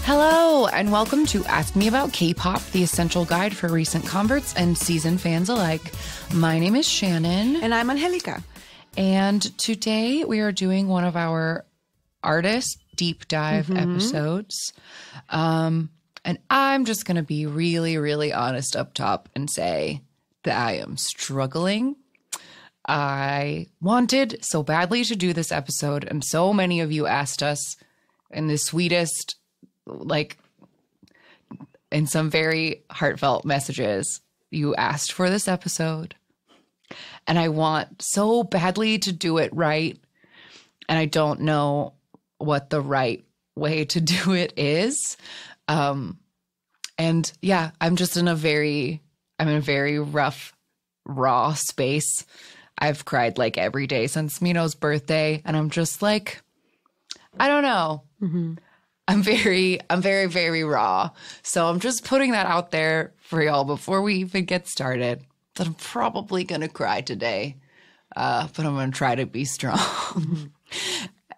Hello, and welcome to Ask Me About K-Pop, the essential guide for recent converts and seasoned fans alike. My name is Shannon. And I'm Angelica. And today we are doing one of our artist deep dive episodes. And I'm just going to be really, really honest up top and say that I am struggling. I wanted so badly to do this episode, and so many of you asked us in the sweetest, like, in some very heartfelt messages, you asked for this episode. And I want so badly to do it right. And I don't know what the right way to do it is. And yeah, I'm just in a very rough, raw space. I've cried like every day since Mino's birthday. And I'm just like, I don't know. I'm very, very raw. So I'm just putting that out there for y'all before we even get started. That I'm probably going to cry today, but I'm going to try to be strong.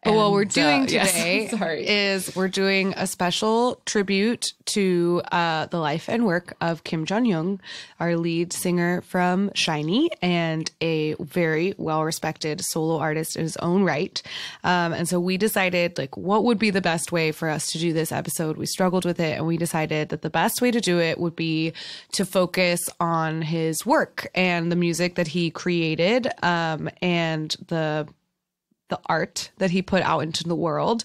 But what we're doing today yes. is we're doing a special tribute to the life and work of Kim Jonghyun, our lead singer from SHINee and a very well-respected solo artist in his own right. And so we decided, like, what would be the best way for us to do this episode? We struggled with it, and we decided that the best way to do it would be to focus on his work and the music that he created, and the art that he put out into the world.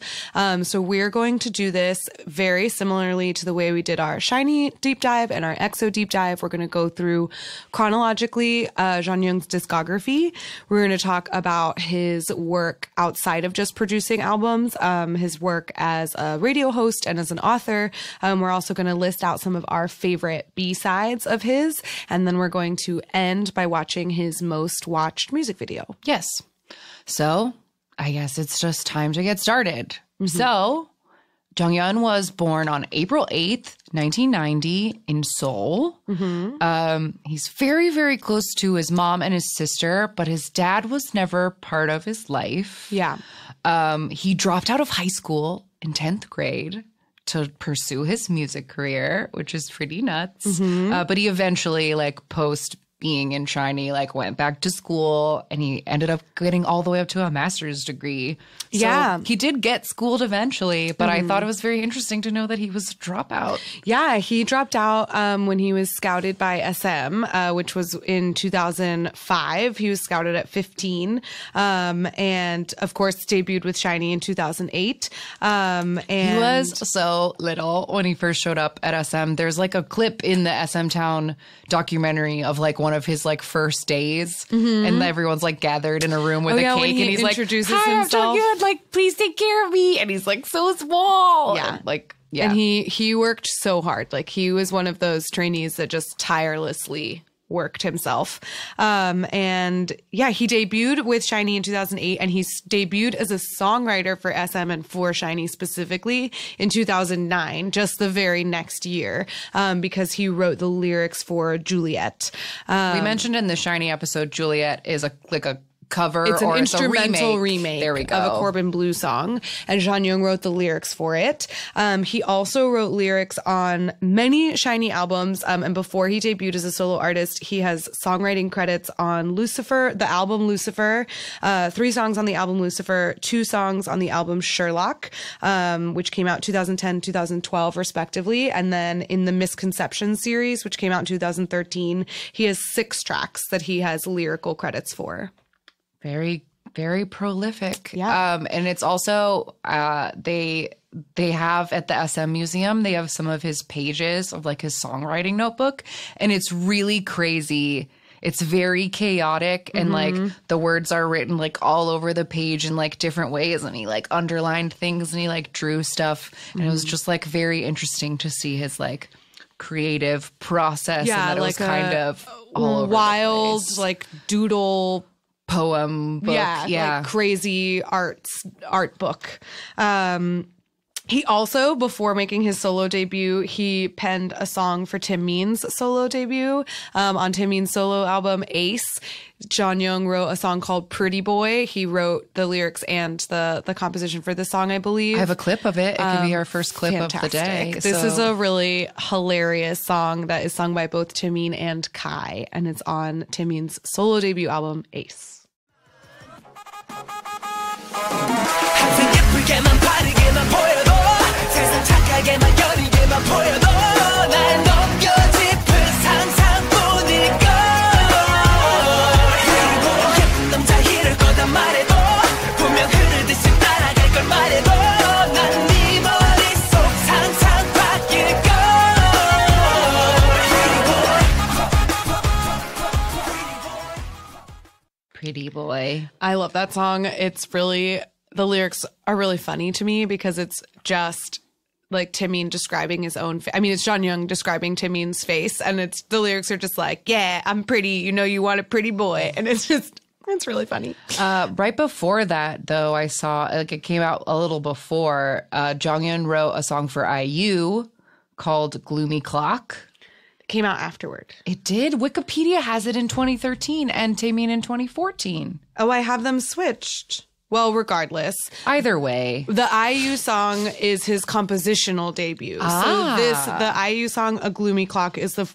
So we're going to do this very similarly to the way we did our SHINee deep dive and our EXO deep dive. We're going to go through chronologically Jonghyun's discography. We're going to talk about his work outside of just producing albums, his work as a radio host and as an author. We're also going to list out some of our favorite B-sides of his. And then we're going to end by watching his most watched music video. Yes. So I guess it's just time to get started. So, Jonghyun was born on April 8th, 1990 in Seoul. He's very, very close to his mom and his sister, but his dad was never part of his life. Yeah. He dropped out of high school in 10th grade to pursue his music career, which is pretty nuts. But he eventually, like, post being in SHINee, like, went back to school, and he ended up getting all the way up to a master's degree. So he did get schooled eventually, but I thought it was very interesting to know that he was a dropout. Yeah, he dropped out when he was scouted by SM, which was in 2005. He was scouted at 15, and of course debuted with SHINee in 2008. And he was so little when he first showed up at SM. There's like a clip in the SM Town documentary of like one of his like first days, and everyone's like gathered in a room with a cake, when he and he's like, "Hi, himself. I'm Jonghyun, like, please take care of me," and he's like so small. Yeah, and, like, yeah, and he worked so hard. Like, he was one of those trainees that just tirelessly worked himself. And yeah, he debuted with SHINee in 2008, and he debuted as a songwriter for SM and for SHINee specifically in 2009, just the very next year, because he wrote the lyrics for Juliet. We mentioned in the SHINee episode, Juliet is a cover, it's an or instrumental it's a remake there we go. of a Corbin Bleu song, and Jonghyun wrote the lyrics for it. He also wrote lyrics on many SHINee albums, and before he debuted as a solo artist, he has songwriting credits on Lucifer, the album Lucifer, 3 songs on the album Lucifer, 2 songs on the album Sherlock, which came out 2010, 2012 respectively, and then in the Misconception series, which came out in 2013, he has 6 tracks that he has lyrical credits for. Very, very prolific. Yeah. And it's also, they have at the SM Museum, they have some of his pages of like his songwriting notebook, and it's really crazy. It's very chaotic, and like the words are written like all over the page in like different ways, and he like underlined things and he like drew stuff. And it was just like very interesting to see his like creative process. Yeah, and that it like was kind of all over wild, the place. like doodle poem book. like crazy art book. He also, before making his solo debut, he penned a song for Tim Mean's solo debut. On Tim Mean's solo album, Ace, Jonghyun wrote a song called Pretty Boy. He wrote the lyrics and the composition for the song, I believe. I have a clip of it. It could be our first clip of the day. This is a really hilarious song that is sung by both Tim Mean and Kai, and it's on Tim Mean's solo debut album, Ace. Pretty Boy. I love that song. It's really, the lyrics are really funny to me because it's just like Tim Mean describing his own I mean, it's Jonghyun describing Tim Mean's face, and it's the lyrics are just like, yeah, I'm pretty, you know, you want a pretty boy. And it's just, it's really funny. Right before that, though, I saw, like, it came out a little before, Jonghyun wrote a song for IU called Gloomy Clock. Came out afterward. It did. Wikipedia has it in 2013 and Taemin in 2014. Oh, I have them switched. Well, regardless. Either way. The IU song is his compositional debut. So the IU song, A Gloomy Clock, is the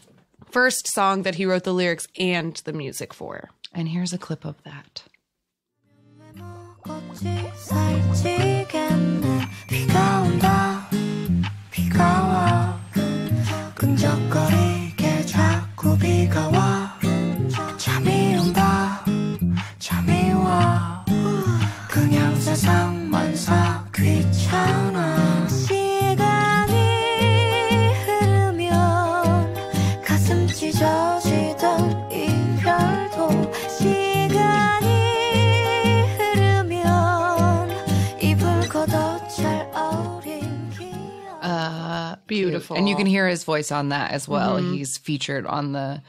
first song that he wrote the lyrics and the music for. And here's a clip of that. Beautiful. And you can hear his voice on that as well. Mm-hmm. He's featured on the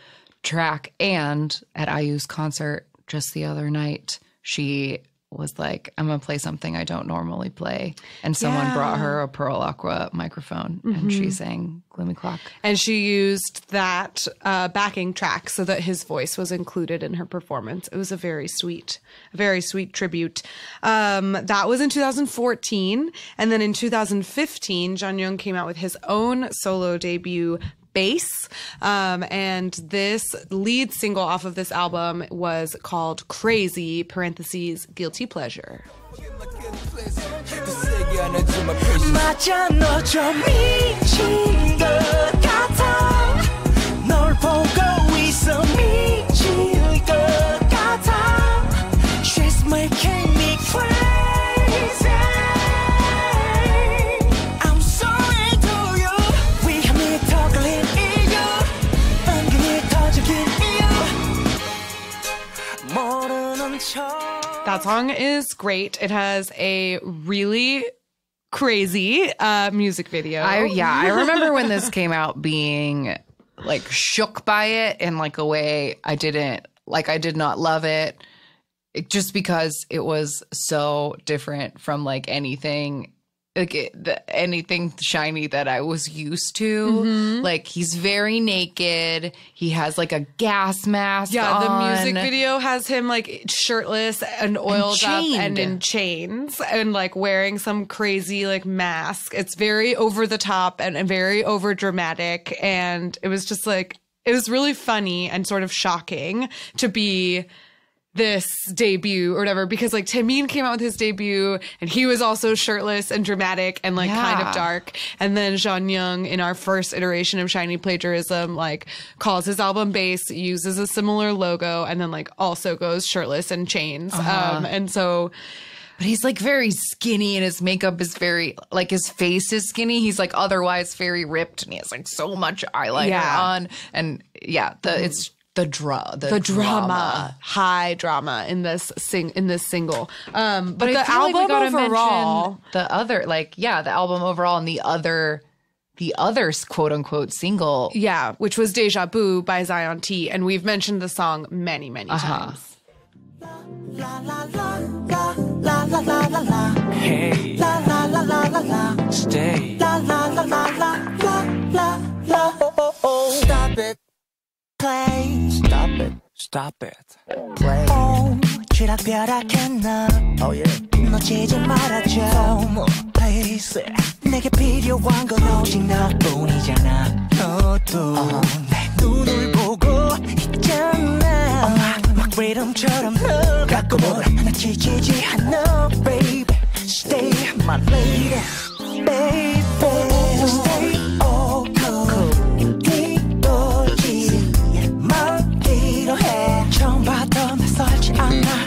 track. And at IU's concert just the other night, she was like, I'm going to play something I don't normally play. And someone brought her a Pearl Aqua microphone and she sang Gloomy Clock. And she used that backing track so that his voice was included in her performance. It was a very sweet tribute. That was in 2014. And then in 2015, Jonghyun came out with his own solo debut, Bass. And this lead single off of this album was called Crazy, parentheses, Guilty Pleasure. She's making me crazy. I'm sorry to you. We have me talking in you. I'm touching you. That song is great. It has a really crazy music video. I remember when this came out being like shook by it in like a way I did not love it. Just because it was so different from like anything shiny that I was used to. Mm-hmm. Like he's very naked. He has like a gas mask on. The music video has him like shirtless and oiled up and in chains and like wearing some crazy like mask. It's very over the top and very over dramatic. And it was just like, it was really funny and sort of shocking to be this debut or whatever, because like Taemin came out with his debut and he was also shirtless and dramatic and like kind of dark. And then Jonghyun, in our first iteration of Shiny Plagiarism, like calls his album Bass, uses a similar logo, and then like also goes shirtless and chains. And so, but he's like very skinny and his makeup is very, like his face is skinny. He's like otherwise very ripped and he has like so much eyeliner on. And it's the drama, high drama in this single. But the album overall, the album overall and the other quote unquote single, which was Deja Vu by Zion T, and we've mentioned the song many times. La la la la la. Hey. La la la la la la. Stay. La la la la la la la la. Oh oh oh. Stop it. Play. Stop it. Stop it. Play. Oh, 쥐락펴락했나. Oh yeah. 놓치지 말아줘. Please. 내게 필요한 건 오직 너뿐이잖아. 너도 내 눈을 보고 있잖아. 막 리듬처럼 널 갖고 보라. 나 지치지 않아, baby. Stay my lady, baby. Stay all cool. 이도지 말기로 해. 처음 봤던 날 설지 않아.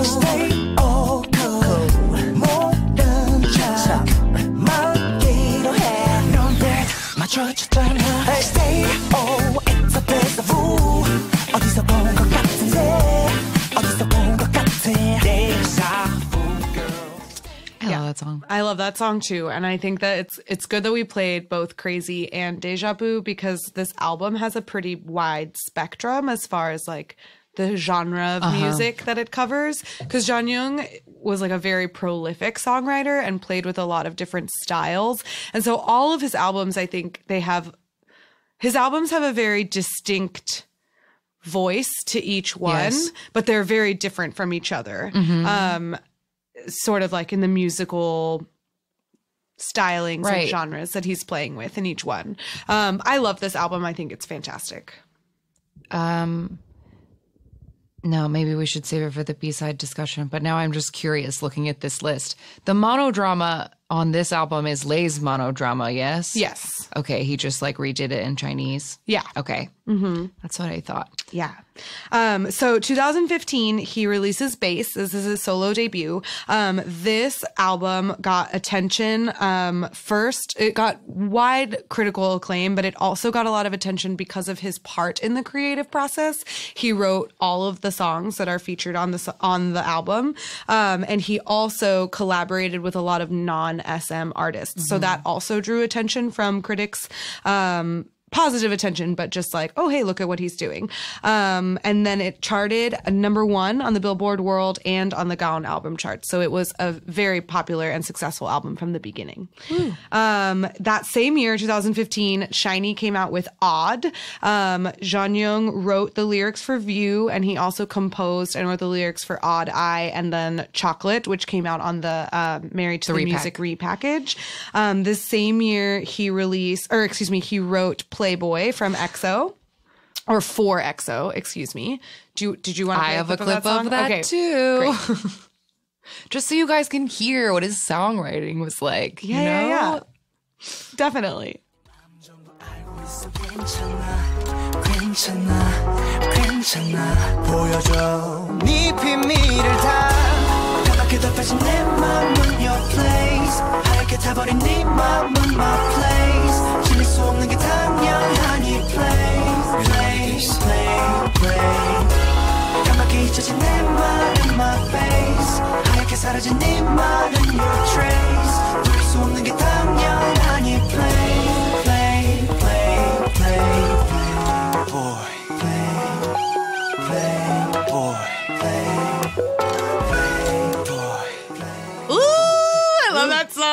Stay all cool. 모른 척 말기로 해. 넌 백 맞춰줬잖아. Stay all, it's a deja vu. 어디서 본 것 같은데. 어디서 본 것 같아. Deja vu, girl. I love that song. I love that song too, and I think that it's good that we played both Crazy and Deja Vu because this album has a pretty wide spectrum as far as like the genre of music that it covers. Because Jonghyun was like a very prolific songwriter and played with a lot of different styles, and so all of his albums, I think his albums have a very distinct voice to each one, Yes. but they're very different from each other. Sort of like in the musical stylings Right. and genres that he's playing with in each one. I love this album. I think it's fantastic. No, maybe we should save it for the B-side discussion. But now I'm just curious looking at this list. The monodrama on this album is Lay's monodrama, yes? Yes. Okay, he just like redid it in Chinese? Yeah. Okay. That's what I thought. Yeah. So 2015, he releases Bass. This is his solo debut. This album got attention. First, it got wide critical acclaim, but it also got a lot of attention because of his part in the creative process. He wrote all of the songs that are featured on the album. And he also collaborated with a lot of non-SM artists. So that also drew attention from critics. Positive attention, but just like, oh, hey, look at what he's doing. And then it charted #1 on the Billboard World and on the Gaon album chart. So it was a very popular and successful album from the beginning. That same year, 2015, SHINee came out with Odd. Jonghyun wrote the lyrics for View, and he also composed and wrote the lyrics for Odd Eye and then Chocolate, which came out on the Married to the Music repackage. This same year, he wrote Playboy from EXO, or for EXO, excuse me. Did you want to I play have a clip song? of that Okay, too. Just so you guys can hear what his songwriting was like. Yeah, you know? yeah. Definitely. 괜찮아 보여줘 네 비밀을 다 까맣게도 빠진 내 맘은 your place 하얗게 타버린 네 맘은 my place 질릴 수 없는 게 당연하니 play 까맣게 잊혀진 내 말은 my face 하얗게 사라진 네 말은 your trace 돌릴 수 없는 게 당연하니 play boy Ooh, I love that song.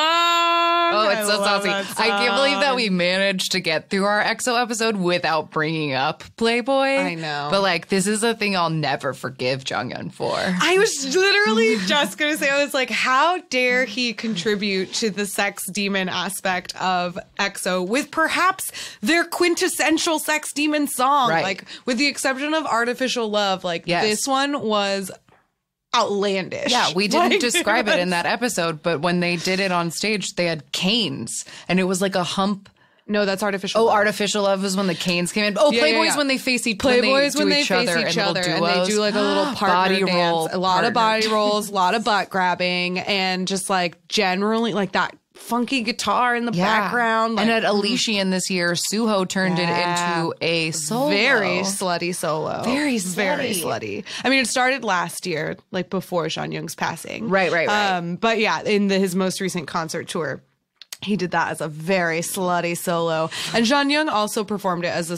Oh, it's so love saucy. that I can't believe that song. we managed to get through our EXO episode without bringing up Playboy. I know. But like, this is a thing I'll never forgive Jonghyun for. I was literally just going to say, I was like, how dare he contribute to the sex demon aspect of EXO with perhaps their quintessential sex demon song? Right. Like, with the exception of Artificial Love, like, Yes. this one was outlandish. Yeah, we didn't Like, describe it in that episode, but when they did it on stage, they had canes, and it was like a hump. No, that's Artificial Oh, Love. Artificial Love is when the canes came in. Oh, Yeah, Playboy's yeah, yeah. when they face each Playboys when when they they do face each each other other and and they do like a little partner body dance, roll, a lot of partner. body rolls, a lot of butt grabbing, and just like generally like that funky guitar in the background. Like, and at Elysian this year, Suho turned it into a solo. very slutty solo. Very Very slutty. slutty. I mean, it started last year, like before Jonghyun's passing. Right. But yeah, in his most recent concert tour, He did that as a very slutty solo. And Jonghyun also performed it as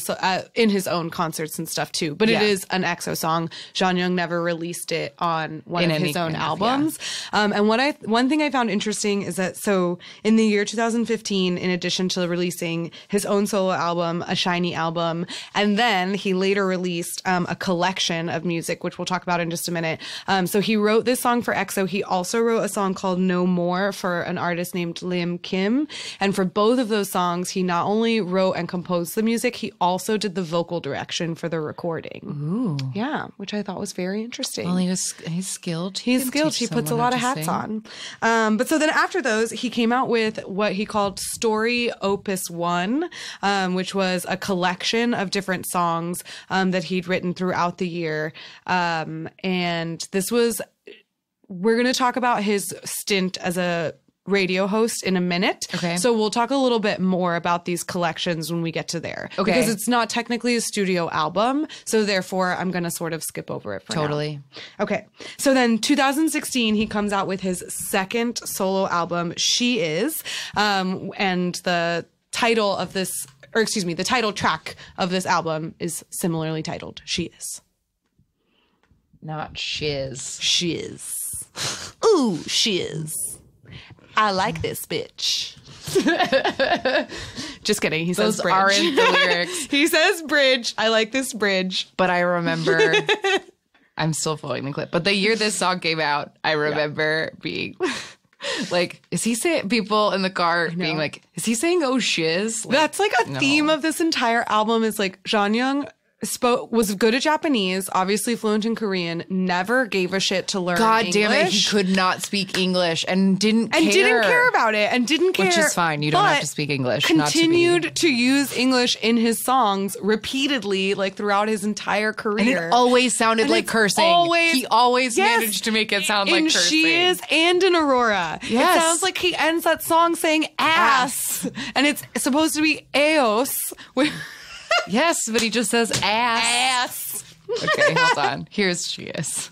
in his own concerts and stuff too. But it is an EXO song. Jonghyun never released it on one of his own albums. And one thing I found interesting is that so in the year 2015, in addition to releasing his own solo album, a SHINee album, and then he later released a collection of music, which we'll talk about in just a minute. So he wrote this song for EXO. He also wrote a song called No More for an artist named Lim Kim. And for both of those songs, he not only wrote and composed the music, he also did the vocal direction for the recording. Ooh. Yeah, which I thought was very interesting. Well, he's skilled. He's skilled. He puts a lot of hats on. But so then after those, he came out with what he called Story Opus 1, which was a collection of different songs that he'd written throughout the year. And this was, we're going to talk about his stint as a radio host in a minute. Okay. So we'll talk a little bit more about these collections when we get to there. Okay. Because it's not technically a studio album. So therefore, I'm going to sort of skip over it for Totally. now. Okay. So then 2016, he comes out with his second solo album, She Is. And the title of this, or excuse me, the title track of this album is similarly titled She Is. Not shiz. Shiz. Ooh, shiz. I like this bitch. Just kidding. He says Those bridge. aren't the lyrics. He says bridge. I like this bridge. But I remember, I'm still following the clip. But the year this song came out, I remember being like, is he saying, people in the car being like, is he saying oh shiz? Like, that's like a theme of this entire album is like Jonghyun was good at Japanese, obviously fluent in Korean, never gave a shit to learn God English. damn it, he could not speak English and didn't care. And didn't care about it and didn't care. Which is fine. You don't have to speak English. Continued to use English in his songs repeatedly, like throughout his entire career. And it always sounded like cursing. He always yes, managed to make it sound like cursing. She Is and in Aurora. Yes. It sounds like he ends that song saying ass. And it's supposed to be eos. Yes, but he just says ass. Okay, hold on. Here's She Is.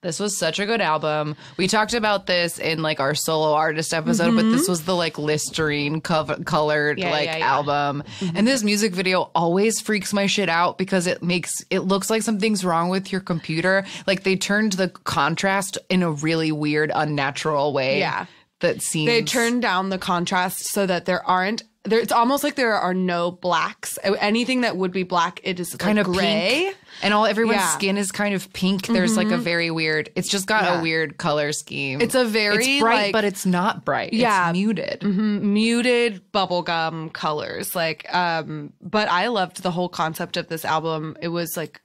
This was such a good album. We talked about this in like our solo artist episode, but this was the like Listerine colored album. And this music video always freaks my shit out because it looks like something's wrong with your computer. Like they turned the contrast in a really weird, unnatural way. Yeah. That seems. They turned down the contrast so that it's almost like there are no blacks. Anything that would be black, it is kind like of gray. Pink. And everyone's skin is kind of pink. There's like a very weird, it's just got a weird color scheme. It's it's bright, but it's not bright. Yeah. It's muted. Muted bubblegum colors. Like, but I loved the whole concept of this album. It was like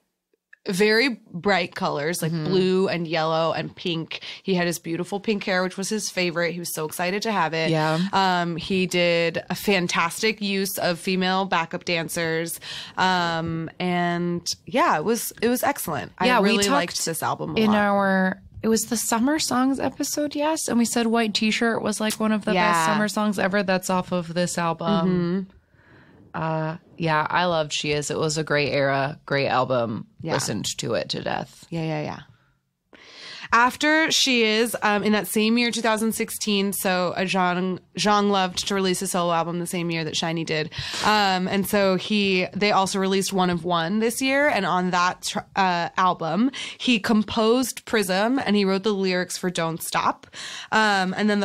very bright colors, like blue and yellow and pink. He had his beautiful pink hair, which was his favorite. He was so excited to have it. Yeah. He did a fantastic use of female backup dancers. And yeah, it was excellent. Yeah, I really we liked this album a lot. It was the summer songs episode, yes. And we said White T-Shirt was like one of the best summer songs ever. That's off of this album. Yeah, I loved She Is. It was a great era, great album. Yeah. Listened to it to death. Yeah. After She Is, in that same year, 2016, so Zhang loved to release a solo album the same year that SHINee did. And so they also released One of One this year. And on that album, he composed Prism and he wrote the lyrics for Don't Stop. And then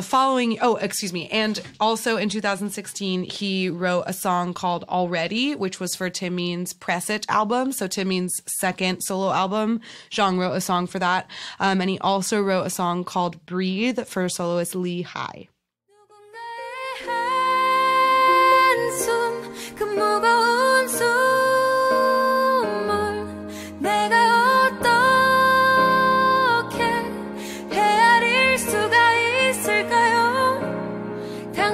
and also in 2016, he wrote a song called Already, which was for Taemin's Press It album. So Taemin's second solo album, Zhang wrote a song for that. And he also wrote a song called Breathe for soloist Lee Hai.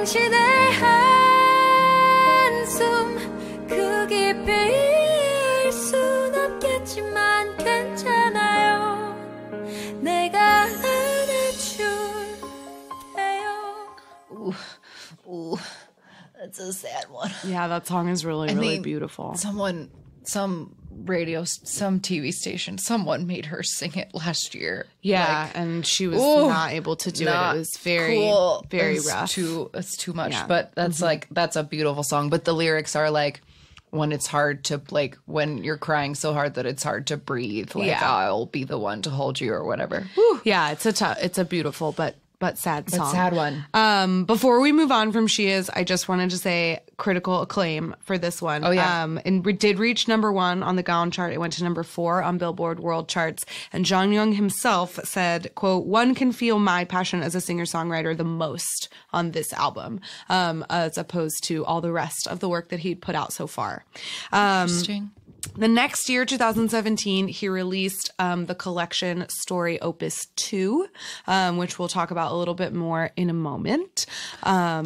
당신의 한숨 그 깊이 이해할 순 없겠지만 괜찮아요 내가 안아줄게요. Ooh, that's a sad one. Yeah, that song is really, really beautiful. Some TV station, someone made her sing it last year. Yeah, and she was not able to do it. It was very, cool. very it's rough. It's too much. Yeah. But that's that's a beautiful song. But the lyrics are like, when it's hard to, like, when you're crying so hard that it's hard to breathe, like, I'll be the one to hold you or whatever. Whew. Yeah, it's a beautiful but sad song. But sad one. Before we move on from She Is, I just wanted to say critical acclaim for this one. Oh, yeah. And we did reach number 1 on the Gaon chart. It went to number 4 on Billboard World Charts. And Jonghyun himself said, quote, "One can feel my passion as a singer-songwriter the most on this album, as opposed to all the rest of the work that he'd put out so far." Interesting. The next year, 2017, he released the collection Story Opus 2, which we'll talk about a little bit more in a moment. I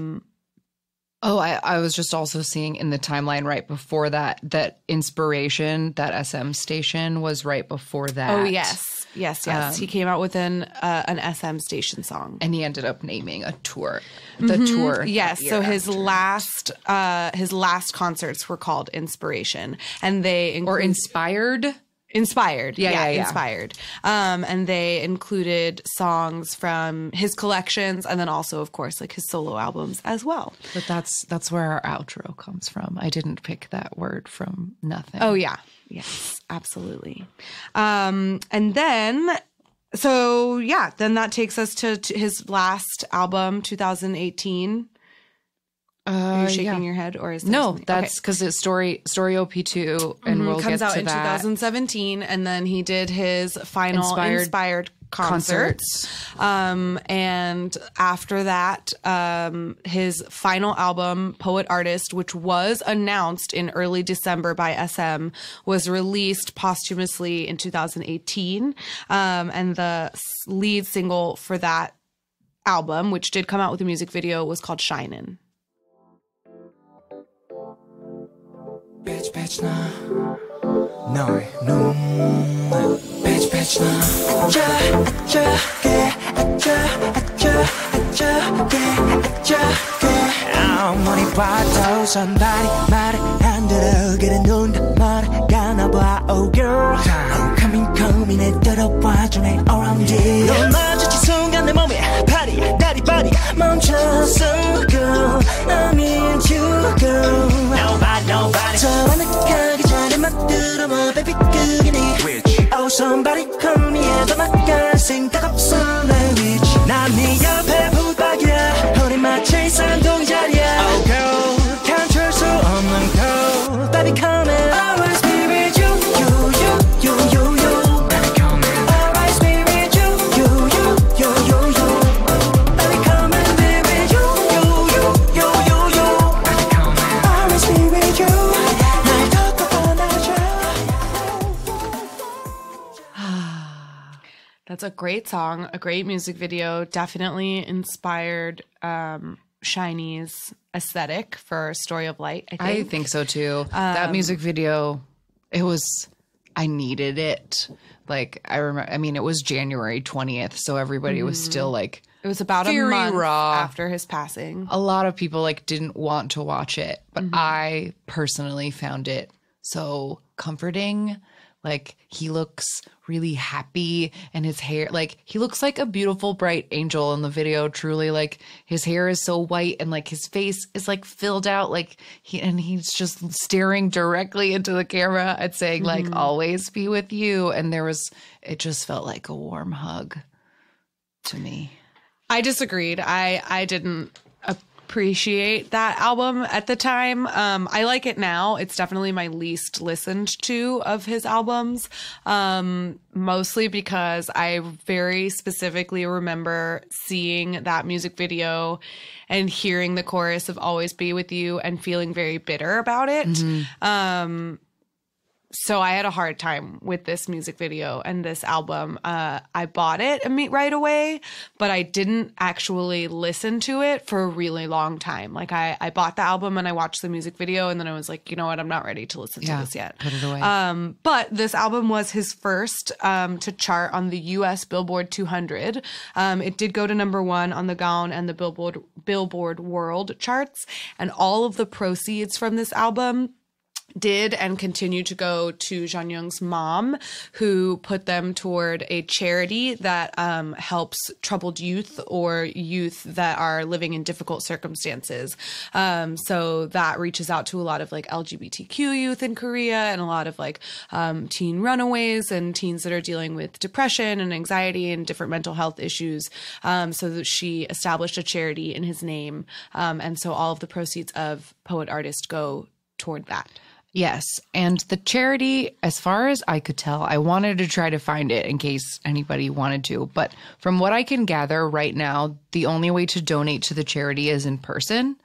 was just also seeing in the timeline right before that Inspiration, that SM station, was right before that. Oh, yes. He came out with an SM station song. And he ended up naming a tour. The tour. Yes. So his last concerts were called Inspiration. And they or Inspired. Inspired. Yeah. Inspired. And they included songs from his collections and then also, of course, like his solo albums as well. But that's where our outro comes from. I didn't pick that word from nothing. Oh, yeah. Yes, absolutely. And then, then that takes us to his last album, 2018. Are you shaking your head, or is there no? something? That's because it's Story OP2, and we'll comes get out to in that. 2017, and then he did his final Inspired concerts. And after that, his final album, Poet Artist, which was announced in early December by SM, was released posthumously in 2018. And the lead single for that album, which did come out with a music video, was called Shinin'. Bitch 나 너의 눈물 Bitch 나 아무리 봐도 somebody 말을 안 들어 그래 눈도 멀어가 나봐 oh girl Coming 내 들어봐줘 내 around it 너 마주친 순간 내 몸에 파리 다리 바리 멈췄어 girl I need you girl Nobody 저와 나 가기 전에 만들어봐 baby 그게 네 Oh somebody call me 해도 나갈 생각 없어 내 위치 난 네 옆에 붙박이야 허리 마치 산동자리야 Oh girl 감출 수 없는 girl Baby come in Always be with you Baby come in Always be with you Baby come in be with you Baby come in Always be with you 날 덮고 떠나줘 That's a great song, a great music video, definitely inspired Shiny's aesthetic for Story of Light, I think so too. That music video, I needed it. Like, I remember, I mean, it was January 20th, so everybody was still like, it was about a very month raw. after his passing. A lot of people like didn't want to watch it, but I personally found it so comforting. Like, he looks really happy, and his hair, like, he looks like a beautiful, bright angel in the video, truly. Like, his hair is so white, and, like, his face is, like, filled out, like, he's just staring directly into the camera and saying, like, always be with you. And it just felt like a warm hug to me. I disagreed. I didn't appreciate that album at the time. I like it now. It's definitely my least listened to of his albums, mostly because I very specifically remember seeing that music video and hearing the chorus of Always Be With You and feeling very bitter about it. So I had a hard time with this music video and this album. I bought it right away, but I didn't actually listen to it for a really long time. Like I bought the album and I watched the music video, and then I was like, you know what, I'm not ready to listen to this yet. Put it away. But this album was his first to chart on the U.S. Billboard 200. It did go to #1 on the Gaon and the Billboard World charts, and all of the proceeds from this album did and continue to go to Jonghyun's mom, who put them toward a charity that helps troubled youth or youth that are living in difficult circumstances. So that reaches out to a lot of like LGBTQ youth in Korea, and a lot of like teen runaways and teens that are dealing with depression and anxiety and different mental health issues. So that she established a charity in his name. And so all of the proceeds of Poet Artist go toward that. Yes. And the charity, as far as I could tell, I wanted to try to find it in case anybody wanted to. But from what I can gather right now, the only way to donate to the charity is in person.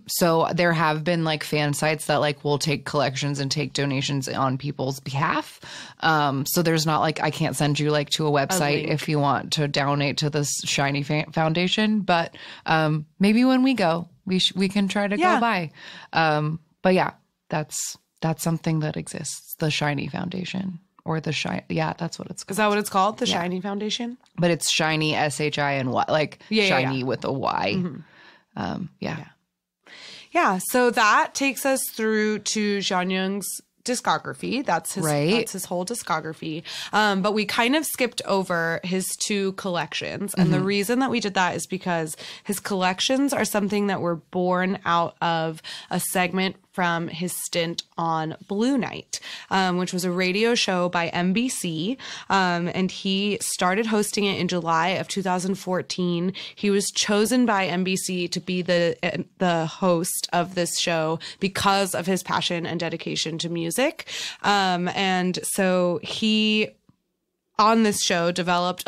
So there have been like fan sites that like will take collections and take donations on people's behalf. So there's not like I can't send you like to a website if you want to donate to this Shiny Foundation. But maybe when we go, we can try to go by. But yeah. That's something that exists. The Shiny Foundation, or the Shiny. Yeah, that's what it's called. Is that what it's called? The Shiny Foundation? But it's Shiny, SHINY, like shiny with a Y. Mm-hmm. Yeah. So that takes us through to Jonghyun's discography. That's his whole discography. But we kind of skipped over his 2 collections. And the reason that we did that is because his collections are something that were born out of a segment from his stint on Blue Night, which was a radio show by NBC. And he started hosting it in July of 2014. He was chosen by NBC to be the host of this show because of his passion and dedication to music. And so he, on this show, developed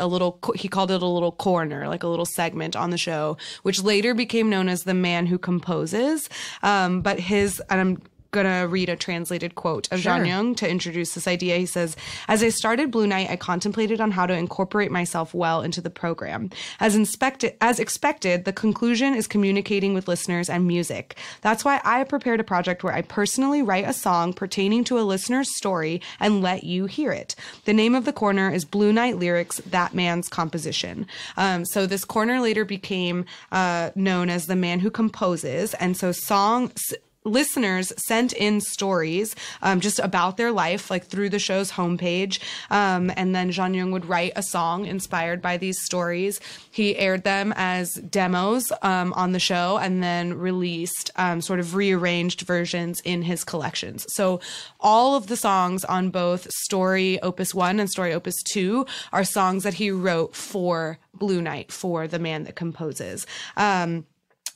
he called it a little corner, like a little segment on the show, which later became known as The Man Who Composes. And I'm going to read a translated quote of Jonghyun to introduce this idea. He says, "As I started Blue Night, I contemplated on how to incorporate myself well into the program. As expected, the conclusion is communicating with listeners and music. That's why I prepared a project where I personally write a song pertaining to a listener's story and let you hear it. The name of the corner is Blue Night Lyrics, That Man's Composition." So this corner later became known as The Man Who Composes. And so listeners sent in stories just about their life, like through the show's homepage. And then Jonghyun would write a song inspired by these stories. He aired them as demos on the show, and then released sort of rearranged versions in his collections. So all of the songs on both Story Opus 1 and Story Opus 2 are songs that he wrote for Blue Night, for The Man That Composes.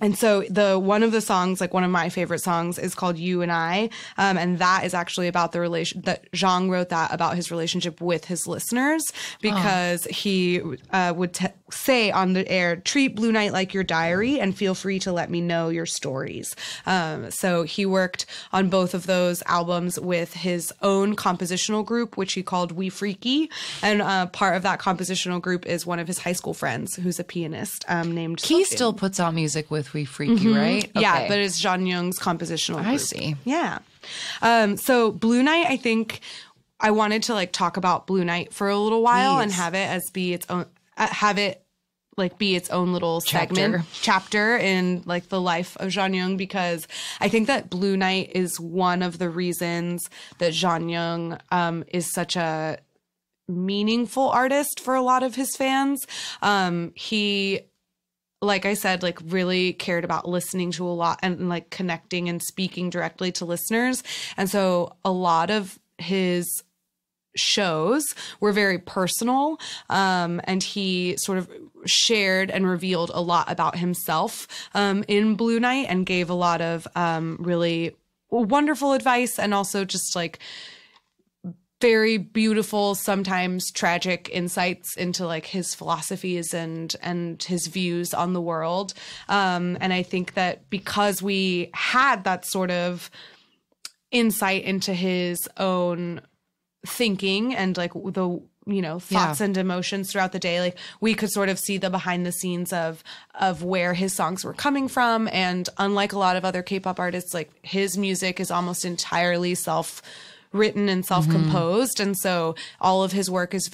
And so one of the songs, like one of my favorite songs, is called You and I. And that is actually about the relation that Jong wrote that about his relationship with his listeners, because he would say on the air, "Treat Blue Night like your diary and feel free to let me know your stories." So he worked on both of those albums with his own compositional group, which he called We Freaky. And part of that compositional group is one of his high school friends, who's a pianist named He Sokjin. still puts out music with We Freaky, right? Yeah, Okay. but it's Jonghyun's compositional group. I see. Yeah. So Blue Night, I think I wanted to like talk about Blue Night for a little while and have it be its own little chapter in like the life of Jonghyun, because I think that Blue Night is one of the reasons that Jonghyun is such a meaningful artist for a lot of his fans. He, like I said, like really cared about listening to a lot and like connecting and speaking directly to listeners. And so a lot of his shows were very personal. And he sort of shared and revealed a lot about himself in Blue Night, and gave a lot of really wonderful advice, and also just like very beautiful, sometimes tragic insights into like his philosophies and his views on the world. And I think that because we had that sort of insight into his own thinking and like the thoughts and emotions throughout the day. Like we could sort of see the behind the scenes of where his songs were coming from. And unlike a lot of other K-pop artists, like his music is almost entirely self-written and self-composed. And so all of his work is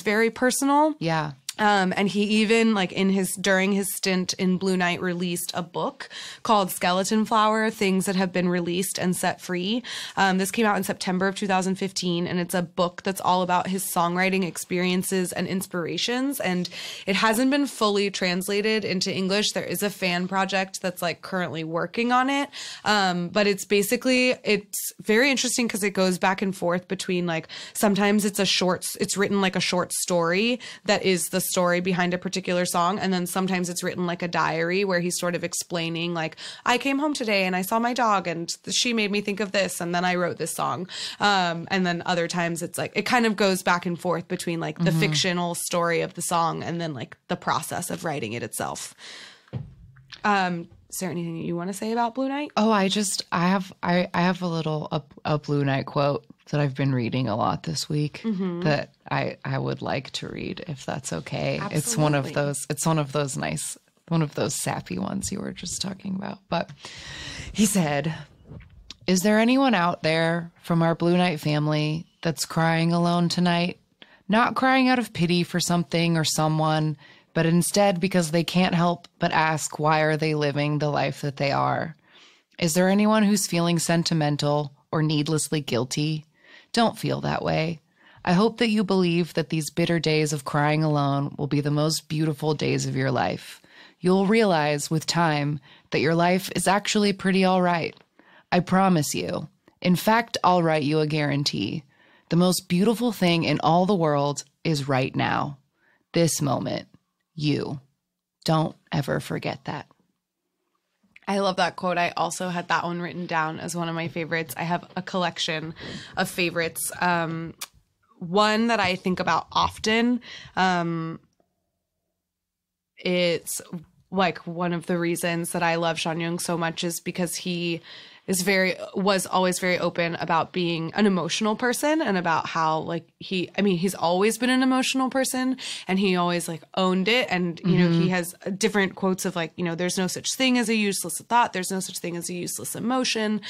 very personal. Yeah. And he even like during his stint in Blue Night released a book called Skeleton Flower, Things That Have Been Released and Set Free. This came out in September of 2015, and it's a book that's all about his songwriting experiences and inspirations. And it hasn't been fully translated into English. There is a fan project that's like currently working on it. But it's very interesting because it goes back and forth between like, sometimes it's written like a short story that is the story behind a particular song, and then sometimes it's written like a diary where he's sort of explaining like, I came home today and I saw my dog and she made me think of this and then I wrote this song. And then other times it's like it kind of goes back and forth between like the fictional story of the song and then like the process of writing it itself. Is there anything you want to say about Blue Night? Oh, I have a little a Blue Night quote that I've been reading a lot this week that I would like to read, if that's okay. Absolutely. It's one of those sappy ones you were just talking about. But he said, "Is there anyone out there from our Blue Night family that's crying alone tonight? Not crying out of pity for something or someone, but instead because they can't help but ask, why are they living the life that they are? Is there anyone who's feeling sentimental or needlessly guilty? Don't feel that way. I hope that you believe that these bitter days of crying alone will be the most beautiful days of your life. You'll realize with time that your life is actually pretty all right. I promise you. In fact, I'll write you a guarantee. The most beautiful thing in all the world is right now. This moment. You. Don't ever forget that." I love that quote. I also had that one written down as one of my favorites. I have a collection of favorites. One that I think about often. It's like one of the reasons that I love Jonghyun so much is because he was always very open about being an emotional person and about how like he's always been an emotional person and he always like owned it. And, he has different quotes of like, there's no such thing as a useless thought. There's no such thing as a useless emotion.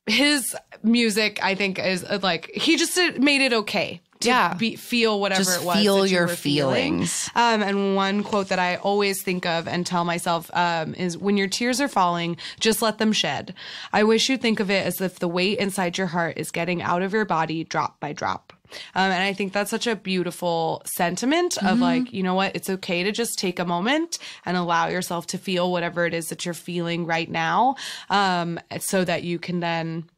His music, I think, is like, he just made it okay. Feel whatever just it was. Feel your feelings. And one quote that I always think of and tell myself is, when your tears are falling, just let them shed. I wish you think of it as if the weight inside your heart is getting out of your body drop by drop. And I think that's such a beautiful sentiment of like, you know what? It's okay to just take a moment and allow yourself to feel whatever it is that you're feeling right now, so that you can then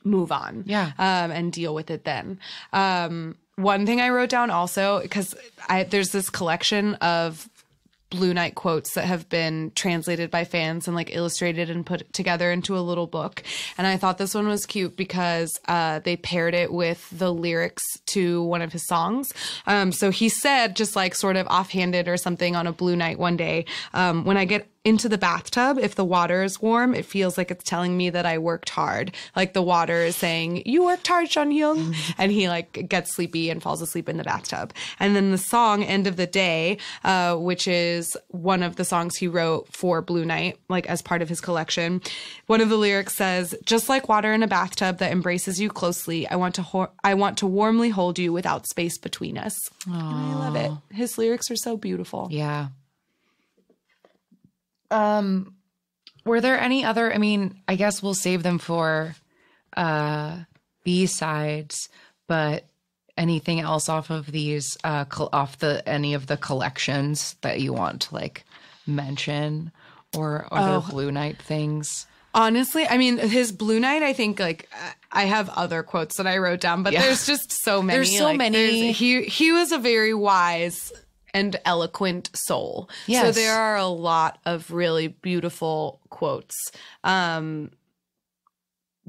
move on and deal with it then. One thing I wrote down also, because there's this collection of Blue Night quotes that have been translated by fans and like illustrated and put together into a little book. And I thought this one was cute because they paired it with the lyrics to one of his songs. So he said, just like sort of offhanded or something on a Blue Night one day, when I get into the bathtub, if the water is warm, it feels like it's telling me that I worked hard. Like the water is saying, you worked hard, Jonghyun. And he like gets sleepy and falls asleep in the bathtub. And then the song End of the Day, which is one of the songs he wrote for Blue Night, like as part of his collection. One of the lyrics says, just like water in a bathtub that embraces you closely, I want to warmly hold you without space between us. And I love it. His lyrics are so beautiful. Yeah. Were there any other, I guess we'll save them for B-sides, but anything else off of these, any of the collections that you want to like mention or other Blue Night things? Honestly, his Blue Night, I think like I have other quotes that I wrote down, but there's just so many. There's so many. He was a very wise and eloquent soul. Yes. So there are a lot of really beautiful quotes that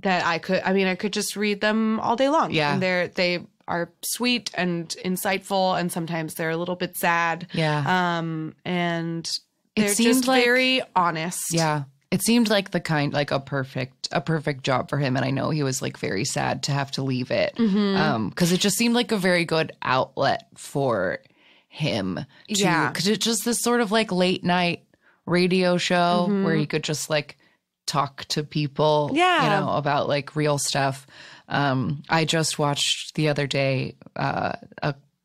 I could just read them all day long. Yeah. And they are sweet and insightful, and sometimes they're a little bit sad. Yeah. And they're just very honest. Yeah. It seemed like a perfect a perfect job for him. And I know he was like very sad to have to leave it because it just seemed like a very good outlet for him. Because it's just this sort of like late night radio show where he could just like talk to people, you know, about like real stuff. I just watched the other day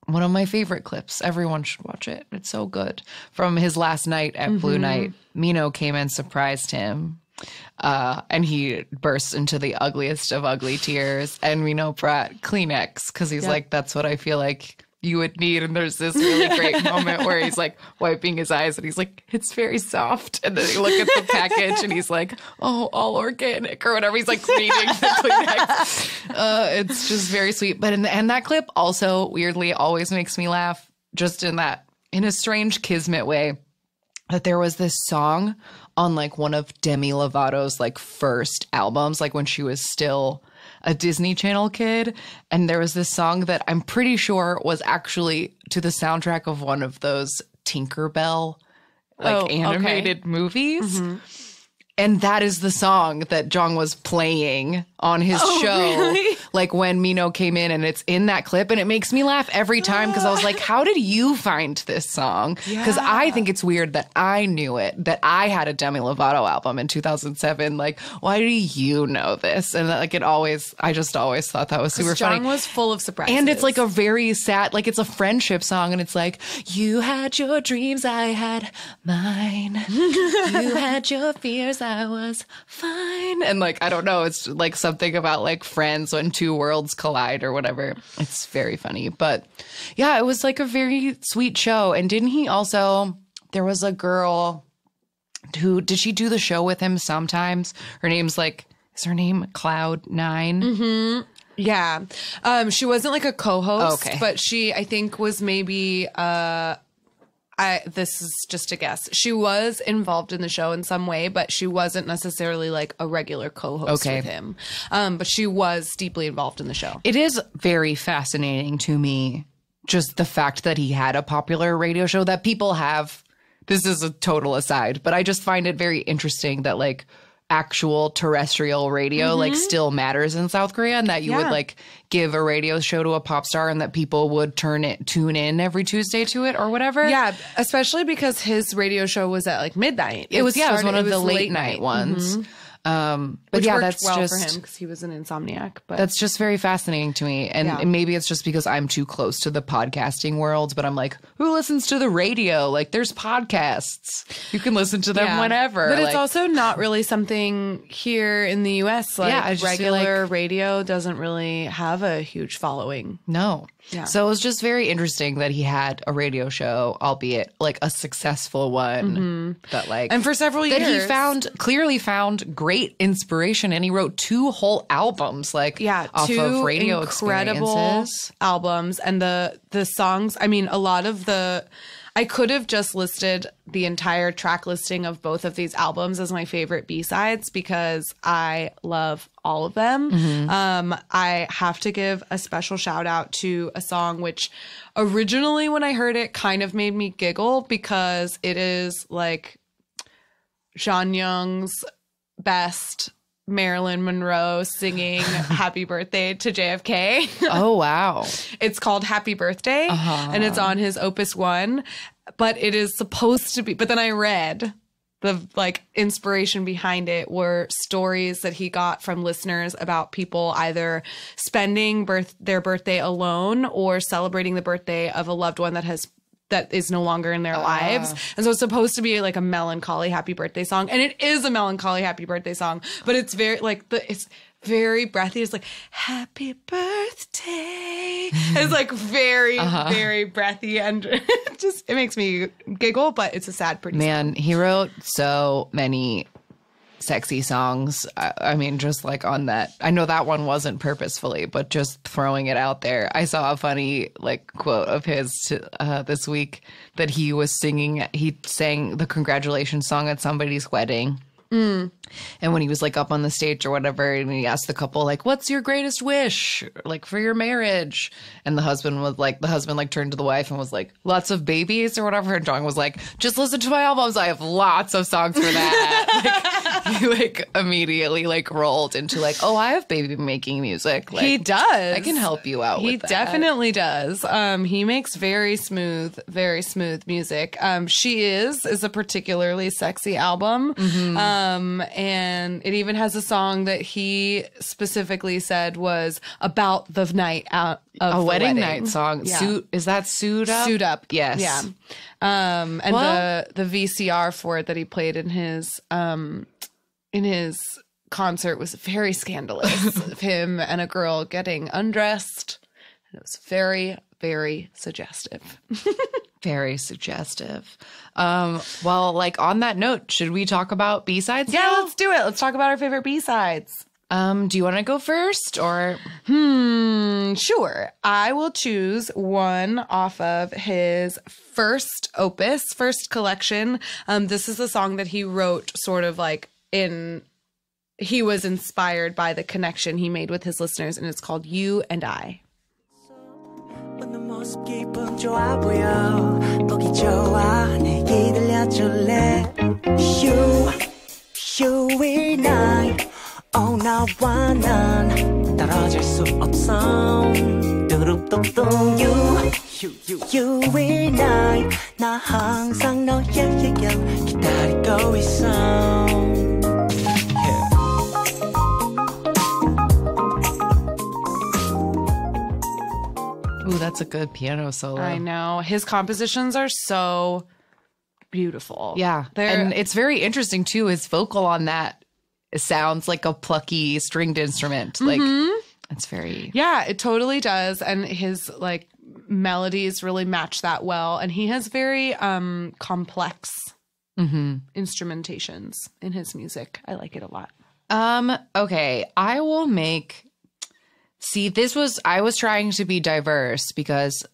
one of my favorite clips. Everyone should watch it. It's so good. From his last night at Blue Night, Mino came and surprised him. And he burst into the ugliest of ugly tears. And Mino brought Kleenex because he's like, that's what I feel like you would need. And there's this really great moment where he's like wiping his eyes and he's like, it's very soft. And then you look at the package and he's like, oh, all organic or whatever. He's like reading the Kleenex. It's just very sweet. But and that clip also weirdly always makes me laugh, just in a strange kismet way, that there was this song on like one of Demi Lovato's like first albums, like when she was still a Disney Channel kid. And there was this song that I'm pretty sure was actually to the soundtrack of one of those Tinkerbell like animated movies. And that is the song that Jong was playing on his show, really? Like when Mino came in, and it's in that clip. And it makes me laugh every time because I was like, how did you find this song? Because I think it's weird that I knew it, that I had a Demi Lovato album in 2007. Like, why do you know this? And like I just always thought that was super funny. Jong was full of surprises. And it's like a very sad, like it's a friendship song. And it's like, you had your dreams, I had mine. You had your fears, I was fine. And like, I don't know, it's like something about like friends when two worlds collide or whatever. It's very funny. But yeah, it was like a very sweet show. And didn't he also, there was a girl who, did she do the show with him sometimes? Her name's like, is her name Cloud9? Yeah. She wasn't like a co-host, but she, I think, was maybe this is just a guess. She was involved in the show in some way, but she wasn't necessarily like a regular co-host with him. But she was deeply involved in the show. It is very fascinating to me, just the fact that he had a popular radio show that people have. This is a total aside, but I just find it very interesting that like actual terrestrial radio like still matters in South Korea, and that you would like give a radio show to a pop star and that people would tune in every Tuesday to it or whatever. Yeah, especially because his radio show was at like midnight. It was one of the late night ones. But which yeah, worked that's well just for him because he was an insomniac. But that's just very fascinating to me. And maybe it's just because I'm too close to the podcasting world, but I'm like, who listens to the radio? Like, there's podcasts. You can listen to them whenever. But it's also not really something here in the US. Like regular radio doesn't really have a huge following. No. Yeah. So it was just very interesting that he had a radio show, albeit like a successful one, that like, and for several years that he clearly found great inspiration, and he wrote 2 whole albums, like off 2 of radio incredible experiences. albums, and the songs. I mean, a lot of I could have just listed the entire track listing of both of these albums as my favorite B-sides because I love all of them. I have to give a special shout out to a song which originally when I heard it kind of made me giggle because it is like Jonghyun's best Marilyn Monroe singing Happy Birthday to JFK. Oh, wow. It's called Happy Birthday, and it's on his Opus 1, but it is supposed to be, but then I read the like inspiration behind it were stories that he got from listeners about people either spending their birthday alone or celebrating the birthday of a loved one that is no longer in their lives. And so it's supposed to be like a melancholy happy birthday song. And it is a melancholy happy birthday song, but it's very like it's very breathy. It's like, happy birthday. It's like very, very breathy, and it makes me giggle, but it's a sad, pretty song. He wrote so many sexy songs. I mean, just like on that, I know that one wasn't purposefully, but just throwing it out there. I saw a funny like quote of his this week that he sang the congratulations song at somebody's wedding. And when he was like up on the stage or whatever, and he asked the couple like, what's your greatest wish like for your marriage? And the husband turned to the wife and was like, lots of babies or whatever. And Jong was like, just listen to my albums, I have lots of songs for that. he like immediately like rolled into like, oh, I have baby making music. Like, He does. I can help you out He with that. definitely does. He makes very smooth music. She is a particularly sexy album. And it even has a song that he specifically said was about the night out of A the wedding wedding. night song. Yeah. Is that Suit Up? Suit Up. Yes. Yeah. And Well- the VCR for it that he played in his concert was very scandalous of him and a girl getting undressed. And it was very, very suggestive. Very suggestive. Well, like on that note, should we talk about B-sides? Yeah, now? let's do it. Let's talk about our favorite B-sides. Do you want to go first or? Sure. I will choose one off of his first collection. This is the song that he wrote sort of like he was inspired by the connection he made with his listeners, and it's called You and I. 웃는 모습 기분 좋아 보여 보기 좋아 내게 들려줄래 You and I Oh 나와 난 떨어질 수 없어 뚜루뚜뚜 You and I 나 항상 너의 기다리고 있어 Ooh, that's a good piano solo. I know. His compositions are so beautiful. Yeah. They're, And it's very interesting too. His vocal on that sounds like a plucky stringed instrument. Like it's very yeah, it totally does. And his like melodies really match that well. And he has very complex instrumentations in his music. I like it a lot. Okay, I will make. See, I was trying to be diverse because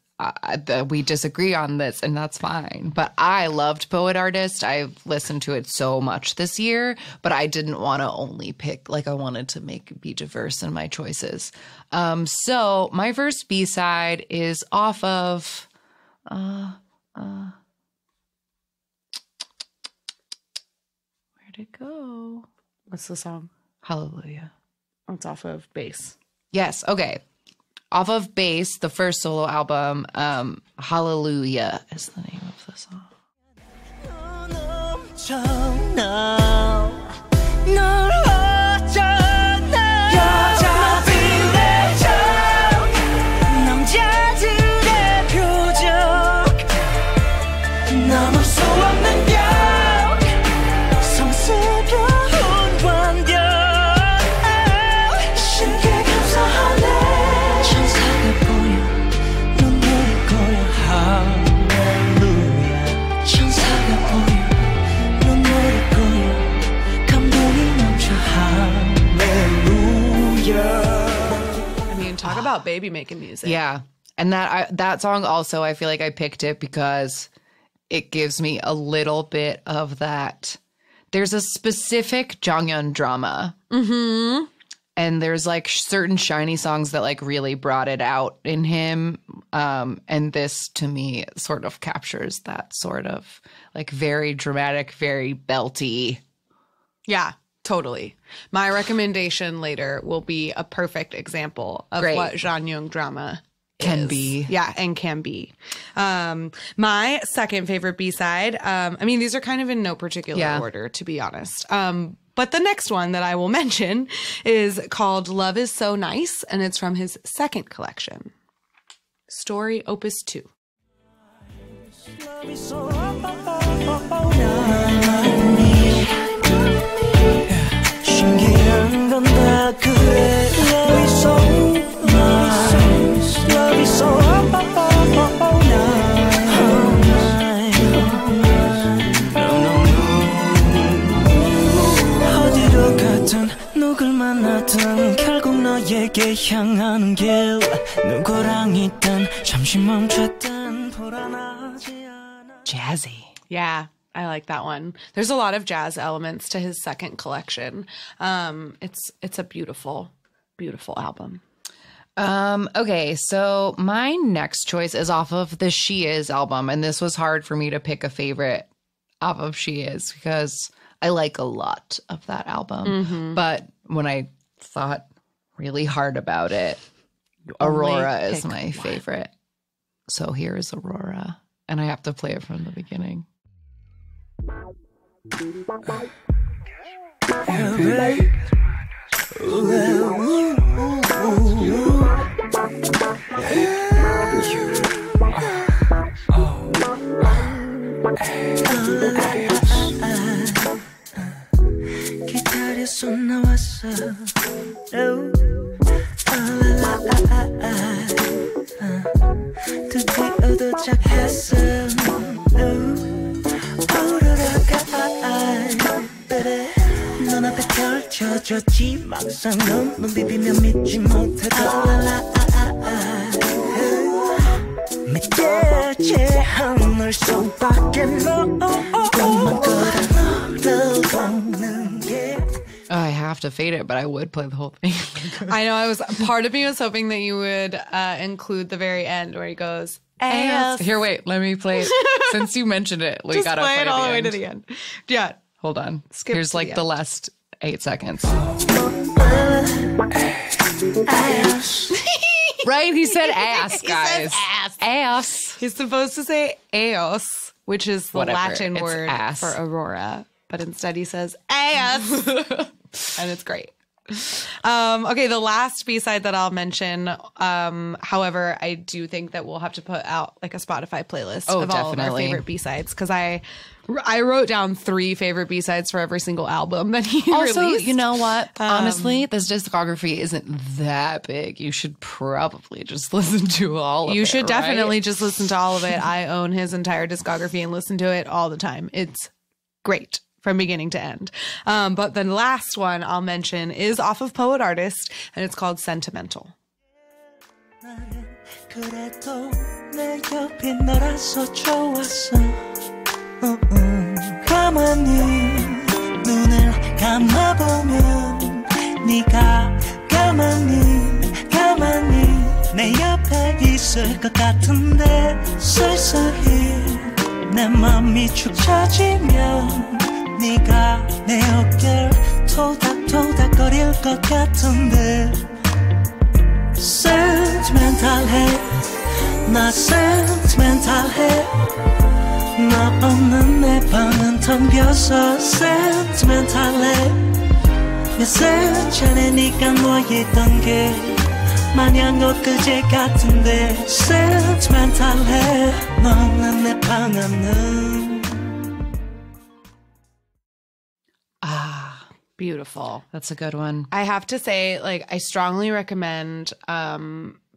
we disagree on this, and that's fine. But I loved Poet Artist. I've listened to it so much this year, but I didn't want to only pick. Like I wanted to be diverse in my choices. So my first B-side is off of. Where'd it go? What's the song? Hallelujah. Oh, it's off of Bass. Yes. Okay. Off of Bass, the first solo album, Hallelujah is the name of the song. Talk about baby making music. Yeah. And that song also, I feel like I picked it because it gives me a little bit of that. There's a specific Jonghyun drama. Mm-hmm. And there's like certain SHINee songs that like really brought it out in him. And this to me sort of captures that sort of like very dramatic, very belty. Yeah. Totally. My recommendation later will be a perfect example of what Jonghyun drama can be. Yeah, and can be. My second favorite B-side, I mean, these are kind of in no particular order, to be honest. But the next one that I will mention is called Love Is So Nice, and it's from his second collection, Story Opus 2. 신기한 건 다 그래 Love is so nice Love is so nice 어디로 가든 누굴 만나든 결국 너에게 향하는 길 누구랑 있든 잠시 멈췄든 불안하지 않아 Jazzy. Yeah. I like that one. There's a lot of jazz elements to his second collection. It's a beautiful, beautiful album. Okay, so my next choice is off of the She Is album, and this was hard for me to pick a favorite off of She Is because I like a lot of that album. But when I thought really hard about it, Aurora is my favorite. So here is Aurora. And I have to play it from the beginning. 기다려서 나왔어 드디어 도착했어 눈앞에 펼쳐졌지 막상 눈 비비면 믿지 못하다 믿겠지 않을 수밖에 너만 끌어보는 게 I have to fade it, but I would play the whole thing. I know. Part of me was hoping that you would include the very end where he goes, ass. Here, wait, let me play it. Since you mentioned it, we gotta play it all the way to end. the end. Yeah. Hold on. Skip Here's to like the the end. last 8 seconds. Right? He said ass, guys. Ass. He's supposed to say eos, which is the Whatever. Latin It's word ass. for Aurora. But instead he says ass. And it's great. Okay, the last B-side that I'll mention, however, I do think that we'll have to put out like a Spotify playlist of all of our definitely. favorite B-sides because I wrote down 3 favorite B-sides for every single album that he Also, released. you know what? Honestly, this discography isn't that big. You should probably just listen to all of it. You should right? definitely just listen to all of it. I own his entire discography and listen to it all the time. It's great from beginning to end. But the last one I'll mention is off of Poet Artist, and it's called Sentimental. 그래도 내 옆에 너라서 좋았어 가만히 눈을 감아보면 네가 가만히 내 옆에 있을 것 같은데 서서히 내 맘이 축 처지면 네가 내 어깨를 토닥토닥거릴 것 같은데 sentimental해 나 sentimental해 너 없는 내 방은 텅 비어서 sentimental해 몇살 전에 네가 놓여있던 게 마냥 엊그제 같은데 sentimental해 너 없는 내 방 안은 Beautiful. That's a good one. I have to say, like, I strongly recommend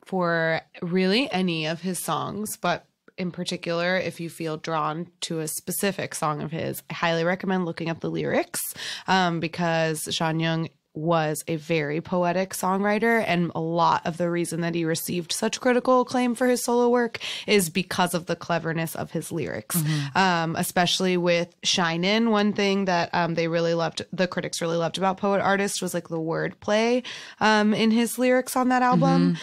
for really any of his songs, but in particular, if you feel drawn to a specific song of his, I highly recommend looking up the lyrics because Jonghyun was a very poetic songwriter, and a lot of the reason that he received such critical acclaim for his solo work is because of the cleverness of his lyrics, especially with Shine In. One thing that the critics really loved about Poet Artist was like the wordplay in his lyrics on that album.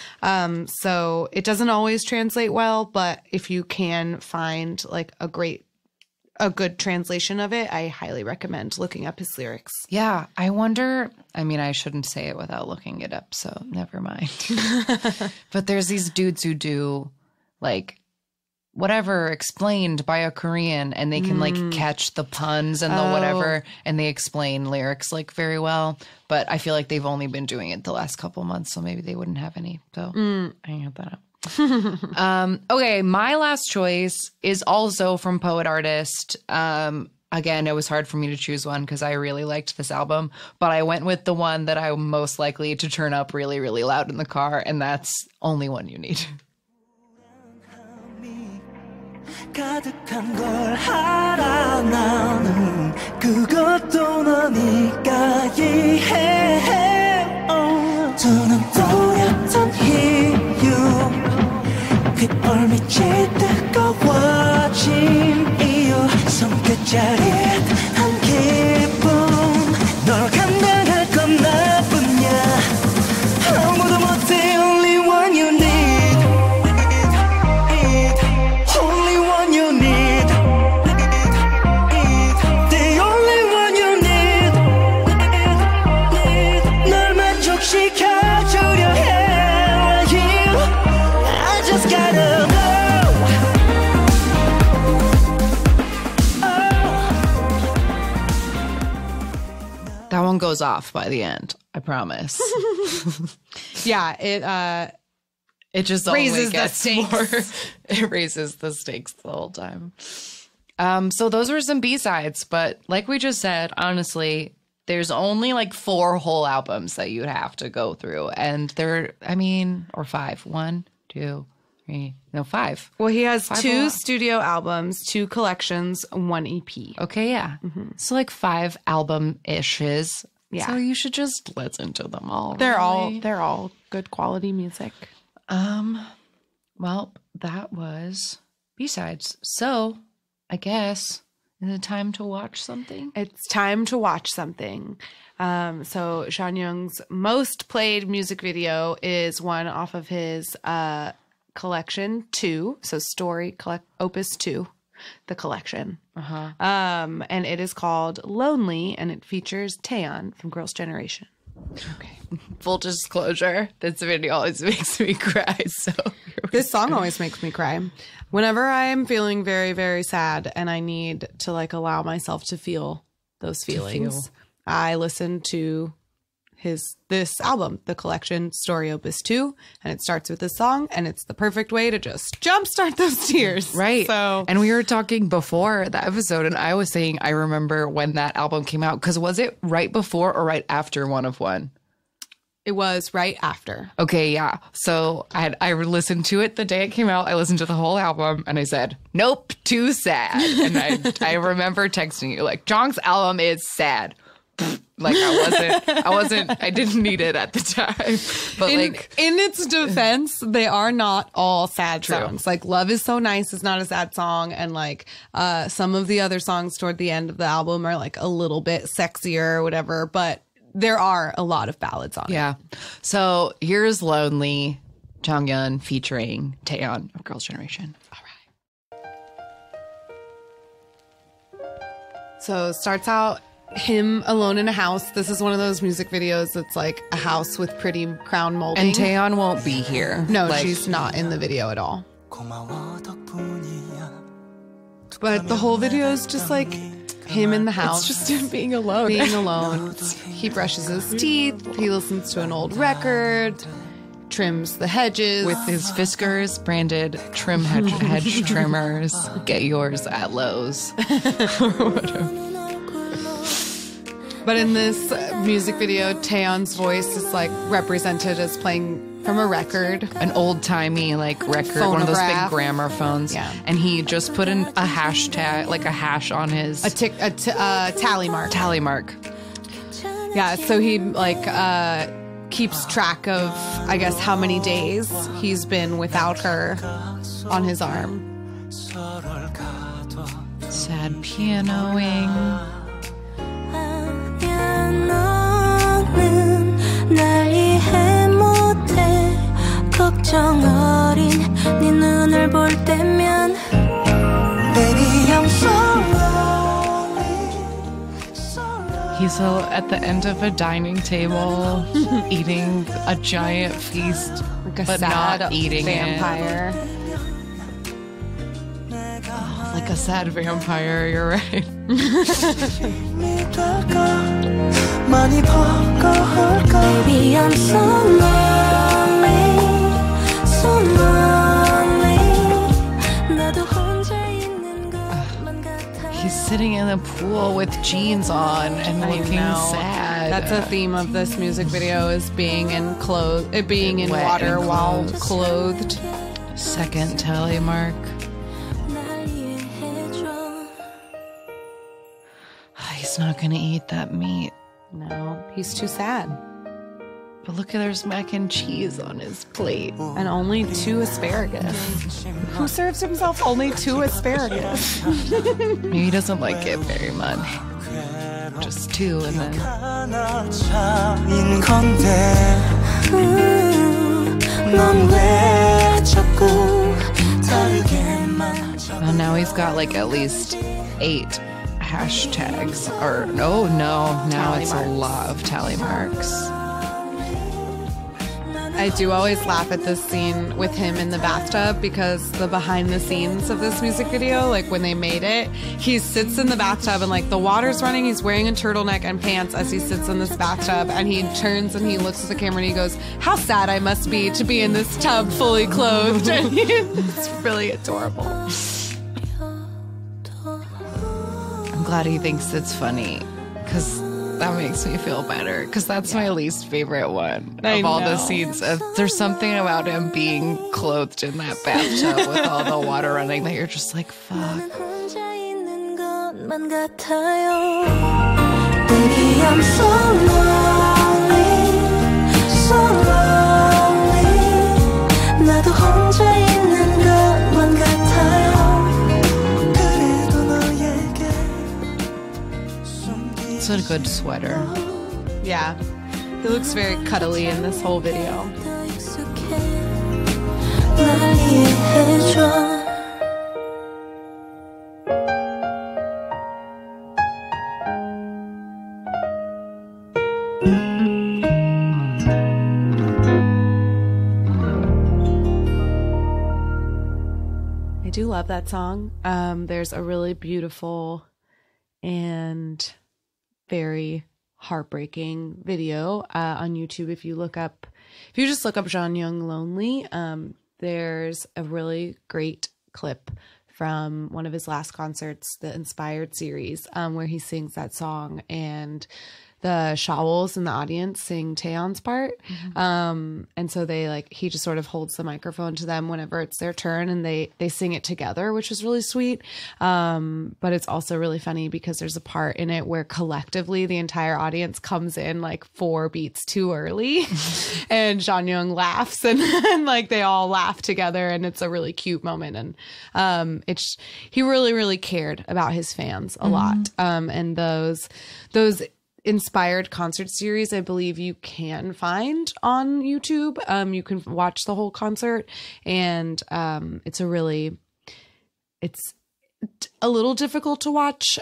So it doesn't always translate well, but if you can find like a good translation of it, I highly recommend looking up his lyrics. Yeah, I wonder, I mean, I shouldn't say it without looking it up, so never mind. But there's these dudes who do like whatever explained by a Korean, and they can like catch the puns and the whatever, and they explain lyrics like very well. But I feel like they've only been doing it the last couple months, so maybe they wouldn't have any. So I had that up. Okay, my last choice is also from Poet Artist. Again, it was hard for me to choose one because I really liked this album, but I went with the one that I'm most likely to turn up really, really loud in the car, and that's Only One You Need. 가득한 걸 알아 나는 그것도 너니까 이해해 두 눈 또렷한 이유 귓볼밑이 뜨거워진 이유 손끝자릿한 기분 널 감당할 건 나뿐이야 아무도 못해 only one you need only one you need That one goes off by the end, I promise. Yeah, It just raises only the gets stakes. more. It raises the stakes the whole time. So those were some B-sides, but like we just said, honestly, there's only like 4 whole albums that you'd have to go through. And or 5. 1, 2, 3, no, 5. Well, he has 5 2 studio albums, 2 collections, 1 EP. Okay, yeah. So like 5 album-ishes. Yeah. So you should just listen to them all. They're really. all good quality music. Well, that was B-sides. So I guess is it time to watch something? It's time to watch something. So Jonghyun's most played music video is one off of his collection 2. So Opus 2, the collection. And it is called Lonely, and it features Taeyeon from Girls' Generation. Okay. Full disclosure, this video always makes me cry. So This song always makes me cry. Whenever I am feeling very, very sad and I need to like allow myself to feel those feelings, I listen to this album, the collection Story Opus 2, and it starts with this song, and it's the perfect way to just jumpstart those tears. Right. So, and we were talking before the episode, and I was saying I remember when that album came out, because was it right before or right after One of One? it was right after. Okay, yeah. So I listened to it the day it came out. I listened to the whole album, and I said, "Nope, too sad." And I remember texting you like, "Jong's album is sad." Like I didn't need it at the time. But in its defense, they are not all sad songs. Like Love Is So Nice is not a sad song, and like some of the other songs toward the end of the album are like a little bit sexier or whatever, but there are a lot of ballads on it. yeah. So here's Lonely, Jonghyun featuring Taeyeon of Girls' Generation. All right. So it starts out him alone in a house. This is one of those music videos that's like a house with pretty crown molding. And Taeyeon won't be here. No, she's not in the video at all. But the whole video is just like him in the house. It's just him being alone. Being alone. He brushes his teeth. He listens to an old record. Trims the hedges. With his Fiskars branded hedge trimmers. Get yours at Lowe's. Or whatever. But in this music video, Taeyeon's voice is like represented as playing from a record. An old-timey like record, Phonograph. one of those big gramophones. Yeah. And he just put in a hashtag, like a hash on his Tally mark. tally mark. Yeah, so he like keeps track of, I guess, how many days he's been without her on his arm. Sad pianoing. 너는 날 이해 못해 걱정 어린 네 눈을 볼 때면 Baby I'm so lonely. He's at the end of a dining table eating a giant feast, Like a but sad not eating vampire. like a sad vampire, you're right. Baby, I'm so lonely, so lonely. 나도 혼자 있는 것만 같아. He's sitting in the pool with jeans on and looking sad. That's a theme of this music video, is being in Wet water and while clothed. clothed. Second tally mark. 날 이해해줘. He's not gonna eat that meat. No, he's too sad. But look at, there's mac and cheese on his plate. And only 2 asparagus. Who serves himself only 2 asparagus? Maybe he doesn't like it very much. Just 2 and then. Well, now he's got like at least 8 hashtags. Or now Tally it's marks. a lot of tally marks. I do always laugh at this scene with him in the bathtub because the behind the scenes of this music video, like when they made it, he sits in the bathtub and like the water's running. He's wearing a turtleneck and pants as he sits in this bathtub, and he turns and he looks at the camera and he goes, "How sad I must be to be in this tub fully clothed." And it's really adorable. I'm glad he thinks it's funny, because that makes me feel better, because that's my least favorite one of all the scenes. There's something about him being clothed in that bathtub with all the water running that you're just like, fuck. Baby, I'm so lonely, so lonely. 나도 혼자 있는 것만 같아요. 그래도 너에게 It's a good sweater. Yeah. He looks very cuddly in this whole video. 더 익숙해. 날 이해해줘. I do love that song. There's a really beautiful and very heartbreaking video on YouTube. If you just look up Jonghyun Lonely, there's a really great clip from one of his last concerts, the Inspired series, where he sings that song, and the Shawls in the audience sing Taeyeon's part. And so he just sort of holds the microphone to them whenever it's their turn, and they sing it together, which is really sweet. But it's also really funny because there's a part in it where collectively the entire audience comes in like 4 beats too early and Jonghyun laughs and like they all laugh together, and it's a really cute moment. And he really, really cared about his fans a lot. And those Inspired concert series, I believe you can find on YouTube. You can watch the whole concert, and it's a little difficult to watch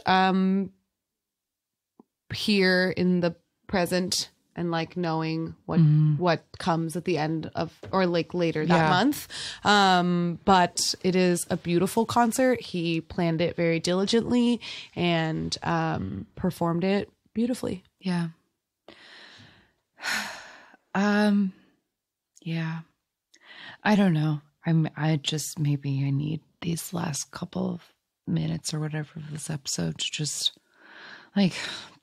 here in the present, and like knowing what comes at the end of, or like later that month. But it is a beautiful concert. He planned it very diligently and performed it beautifully. Yeah. Yeah. I don't know. Maybe I need these last couple of minutes or whatever of this episode to just like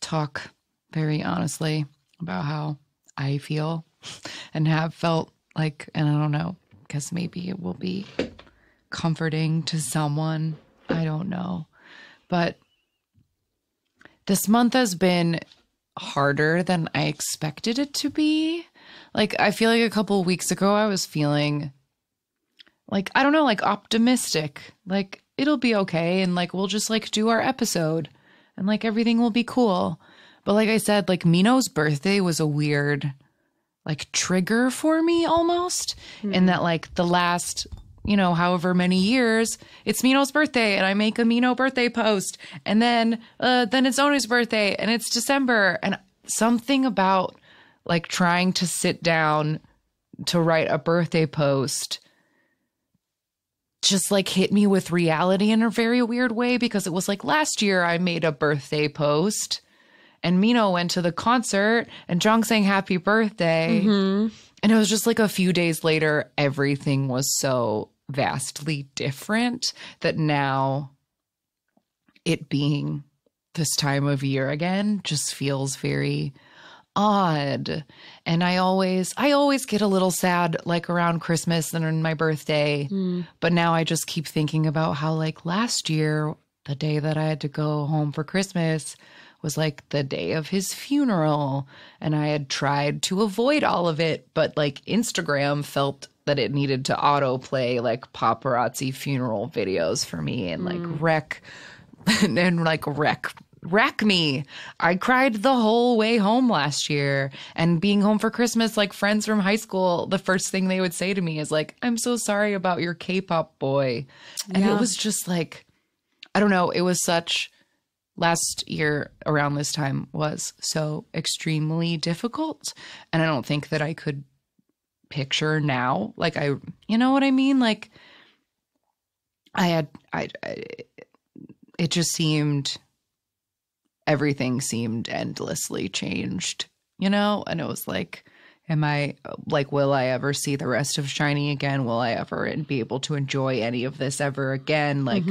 talk very honestly about how I feel and have felt like, and I don't know, because maybe it will be comforting to someone. I don't know. But this month has been harder than I expected it to be. Like, I feel like a couple of weeks ago, I was feeling like, I don't know, like optimistic, like it'll be okay. And like, we'll just like do our episode and like everything will be cool. But like I said, like Mino's birthday was a weird like trigger for me almost. In that like the last, however many years, it's Mino's birthday and I make a Mino birthday post, and then it's Onu's birthday and it's December, and something about like trying to sit down to write a birthday post just like hit me with reality in a very weird way, because it was like last year I made a birthday post and Mino went to the concert and Jong sang happy birthday. And it was just like a few days later, everything was so vastly different that now it being this time of year again just feels very odd. And I always get a little sad like around Christmas and on my birthday. But now I just keep thinking about how like last year, the day that I had to go home for Christmas was like the day of his funeral, and I had tried to avoid all of it, but like Instagram felt that it needed to autoplay like paparazzi funeral videos for me and like wreck me. I cried the whole way home last year, and being home for Christmas, like friends from high school, the first thing they would say to me is like, "I'm so sorry about your K-pop boy." And it was just like, I don't know, it was such, last year around this time was so extremely difficult, and I don't think that I could picture now. Like you know what I mean? Like it just seemed, everything seemed endlessly changed, you know? And it was like, will I ever see the rest of SHINee again? Will I ever be able to enjoy any of this ever again? Like,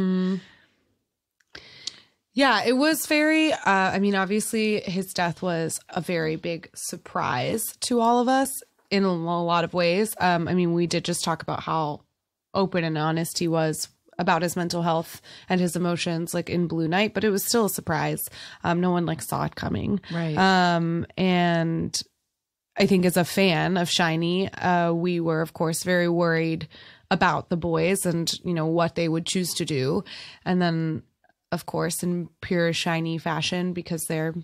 Yeah, it was very, obviously his death was a very big surprise to all of us in a lot of ways. We did just talk about how open and honest he was about his mental health and his emotions, like in Blue Night, but it was still a surprise. No one like saw it coming. Right. And I think as a fan of SHINee, we were of course very worried about the boys and, you know, what they would choose to do. And then of course, in pure SHINee fashion, because they're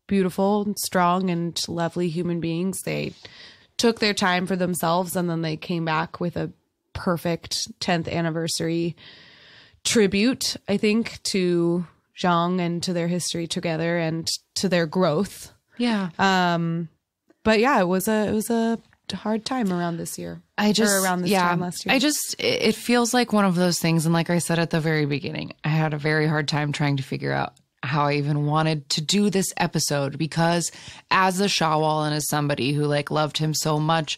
beautiful and strong and lovely human beings, they took their time for themselves, and then they came back with a perfect 10th anniversary tribute, I think, to Jong and to their history together and to their growth. Yeah. But yeah, it was a hard time around this year. Around this time last year. It feels like one of those things. And like I said at the very beginning, I had a very hard time trying to figure out how I even wanted to do this episode, because as a Shawwal and as somebody who like loved him so much,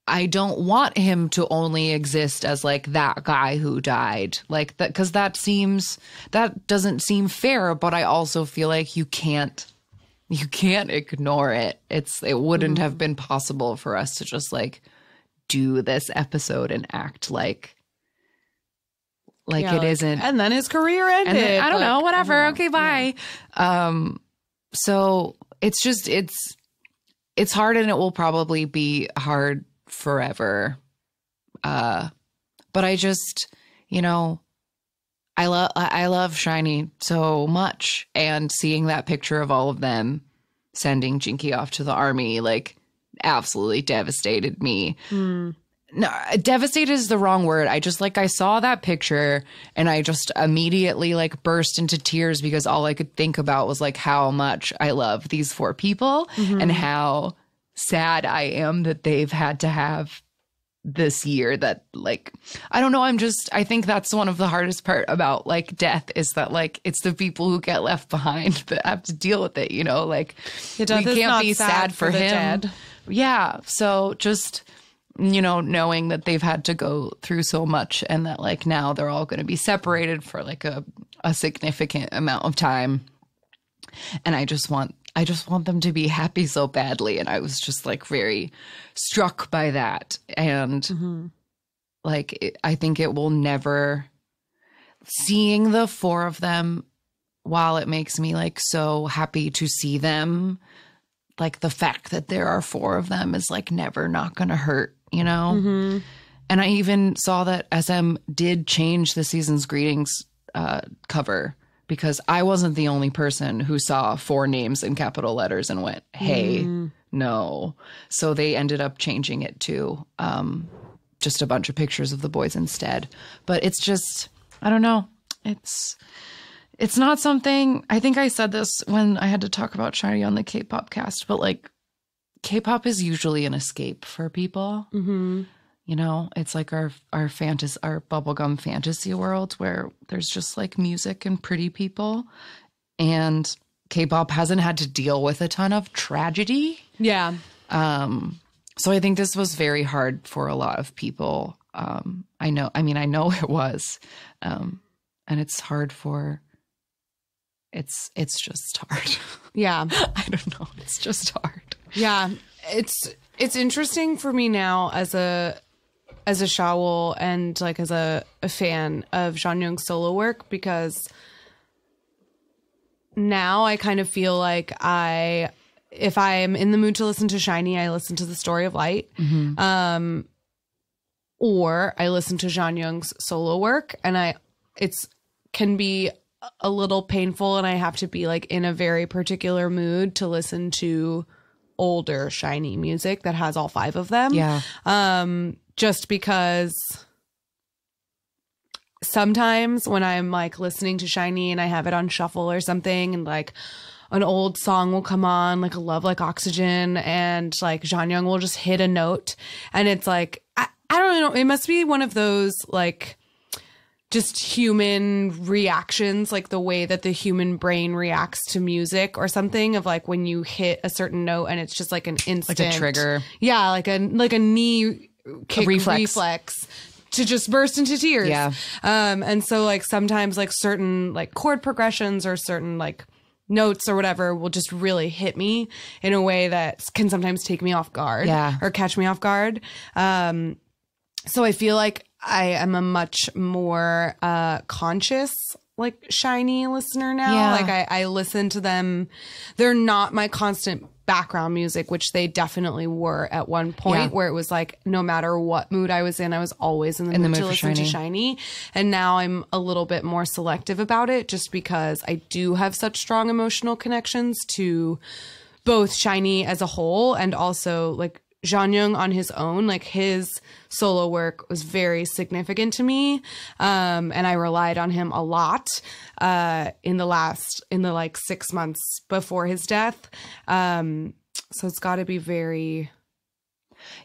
I don't want him to only exist as like that guy who died, like that, because that doesn't seem fair. But I also feel like you can't ignore it. It wouldn't have been possible for us to just like do this episode and act like it isn't. And then his career ended. Then, I don't know, whatever. Okay, bye. Yeah. So it's just, it's hard, and it will probably be hard forever. But I just, you know, I love SHINee so much, and seeing that picture of all of them sending Jinky off to the army, like, absolutely devastated me. No, devastated is the wrong word. I saw that picture and I just immediately like burst into tears, because all I could think about was like how much I love these 4 people and how sad I am that they've had to have this year that, like, I don't know. I think that's one of the hardest part about like death, is that like it's the people who get left behind that have to deal with it, you know, like we can't be sad for him. Dead. Yeah. So just, you know, knowing that they've had to go through so much, and that like now they're all going to be separated for like a significant amount of time. And I just want them to be happy so badly. And I was just like very struck by that. And I think it will never, seeing the 4 of them, while it makes me like so happy to see them, like the fact that there are 4 of them is like never not going to hurt, you know? And I even saw that SM did change the season's greetings cover, because I wasn't the only person who saw 4 names in capital letters and went, hey, no. So they ended up changing it to just a bunch of pictures of the boys instead. But it's just, I don't know. It's not something, I think I said this when I had to talk about SHINee on the K-pop cast, but like K-pop is usually an escape for people. You know, it's like our bubblegum fantasy world where there's just like music and pretty people, and K-pop hasn't had to deal with a ton of tragedy. Yeah. So I think this was very hard for a lot of people. I know it was, and it's hard for, it's just hard. Yeah. I don't know. It's just hard. Yeah. It's interesting for me now as a Shawwal and like as a fan of Jonghyun's solo work, because now I kind of feel like if I'm in the mood to listen to SHINee, I listen to The Story of Light, or I listen to Jonghyun's solo work, and it's can be a little painful, and I have to be like in a very particular mood to listen to older SHINee music that has all 5 of them. Yeah. Just because sometimes when I'm like listening to SHINee and I have it on shuffle or something, and like, an old song will come on, like a Love Like Oxygen, and like Jonghyun will just hit a note, and it's like I don't know, it must be one of those like just human reactions, like the way that the human brain reacts to music or something, of like when you hit a certain note and it's just like an instant, like a trigger. Yeah, like a knee kick reflex to just burst into tears. Yeah. And so like sometimes like certain like chord progressions or certain like notes or whatever will just really hit me in a way that can sometimes take me off guard. Yeah. Or catch me off guard. So I feel like I am a much more conscious, like, SHINee listener now. Yeah. Like I listen to them. They're not my constant background music, which they definitely were at one point, where it was like no matter what mood I was in, I was always in the mood to listen to SHINee. And now I'm a little bit more selective about it, just because I do have such strong emotional connections to both SHINee as a whole and also like Jonghyun on his own. Like his solo work was very significant to me, and I relied on him a lot in the like 6 months before his death. So it's got to be very.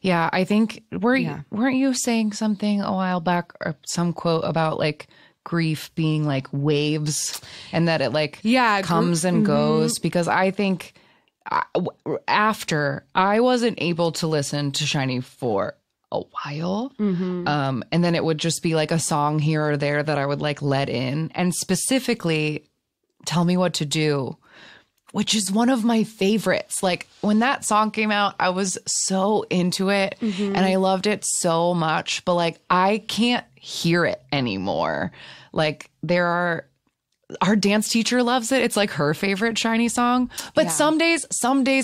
Yeah, I think weren't you saying something a while back, or some quote about like grief being like waves, and that it like comes and goes? Because I think after I wasn't able to listen to SHINee for a while, and then it would just be like a song here or there that I would like let in, and specifically Tell Me What to Do, which is one of my favorites. Like when that song came out, I was so into it and I loved it so much, but like I can't hear it anymore. Like our dance teacher loves it. It's like her favorite SHINee song. But some days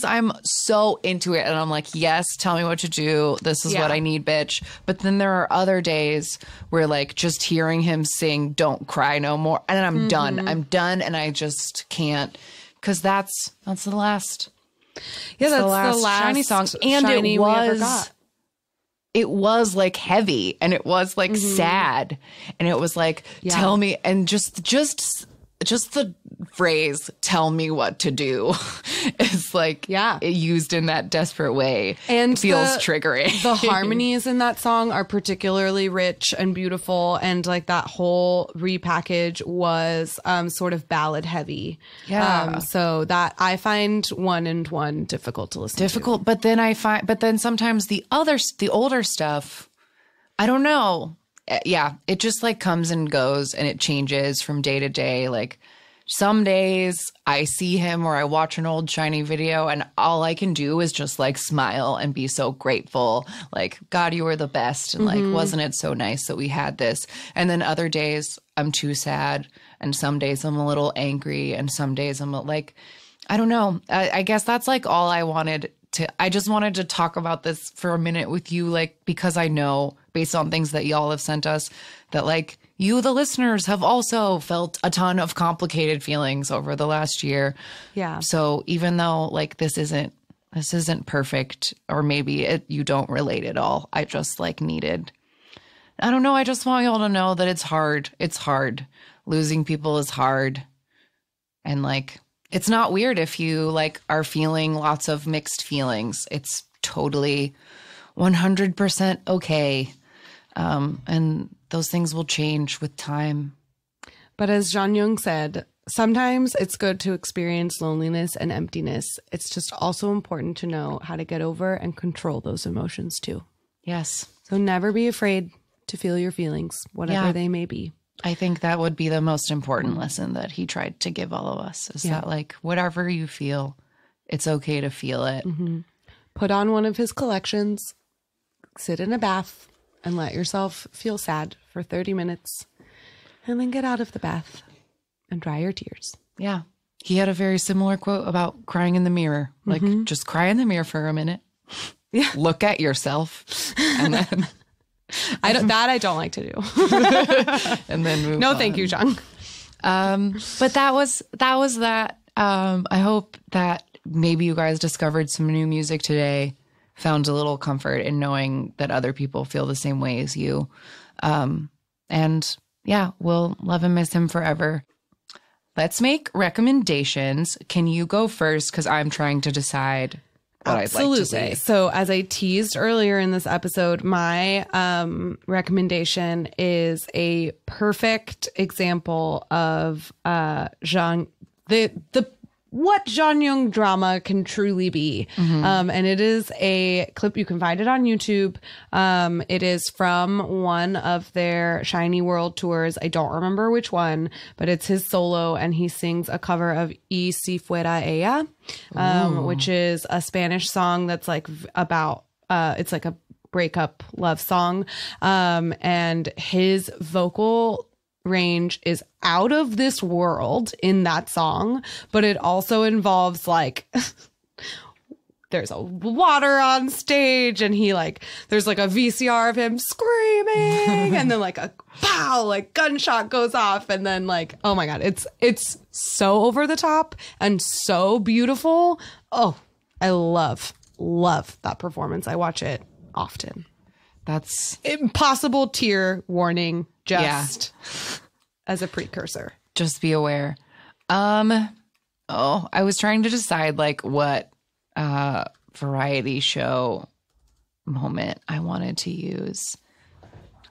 I'm so into it and I'm like, yes, tell me what to do. This is what I need, bitch. But then there are other days where like just hearing him sing Don't Cry No More, and then I'm done. I'm done and I just can't, because that's the last. Yeah, that's the last SHINee song. And SHINee it was like heavy and it was like sad, and it was like tell me, and just the phrase "tell me what to do" is like used in that desperate way, and it feels triggering. The harmonies in that song are particularly rich and beautiful, and like that whole repackage was sort of ballad heavy. So that I find one and one difficult to listen to. But then sometimes the older stuff, I don't know. Yeah, it just like comes and goes and it changes from day to day. Like some days I see him or I watch an old SHINee video and all I can do is just like smile and be so grateful. Like, God, you were the best. And like, wasn't it so nice that we had this? And then other days I'm too sad. And some days I'm a little angry. And some days I'm like, I don't know. I guess that's like all I wanted to. I just wanted to talk about this for a minute with you, like, because I know based on things that y'all have sent us that like you, the listeners, have also felt a ton of complicated feelings over the last year. Yeah. So even though like this isn't perfect, or maybe you don't relate at all, I just like needed, I don't know. I just want y'all to know that it's hard. It's hard. Losing people is hard. And like, it's not weird if you like are feeling lots of mixed feelings. It's totally 100% okay. And those things will change with time. But as Jonghyun said, sometimes it's good to experience loneliness and emptiness. It's just also important to know how to get over and control those emotions too. Yes. So never be afraid to feel your feelings, whatever they may be. I think that would be the most important lesson that he tried to give all of us, is that like, whatever you feel, it's okay to feel it. Put on one of his collections, sit in a bath, and let yourself feel sad for 30 minutes, and then get out of the bath and dry your tears. Yeah. He had a very similar quote about crying in the mirror. Like, just cry in the mirror for a minute. Yeah. Look at yourself. And then I don't like to do. And then move No, on. thank you, Jung. But that was that. I hope that maybe you guys discovered some new music today, found a little comfort in knowing that other people feel the same way as you. And yeah, we'll love and miss him forever. let's make recommendations. Can you go first? Because I'm trying to decide what I'd like to say. So as I teased earlier in this episode, my recommendation is a perfect example of what Jonghyun drama can truly be. And it is a clip. You can find it on YouTube. It is from one of their Shiny World tours. I don't remember which one, but it's his solo, and he sings a cover of Y Si Fuera Ella, which is a Spanish song that's like about, it's like a breakup love song. And his vocal range is out of this world in that song, but it also involves like there's a water on stage, and he like there's like a VCR of him screaming, and then like a pow, like gunshot goes off, and then like, oh my god, it's so over the top and so beautiful. Oh, I love that performance. I watch it often. That's impossible tier warning, just as a precursor. Just be aware. I was trying to decide like what variety show moment I wanted to use.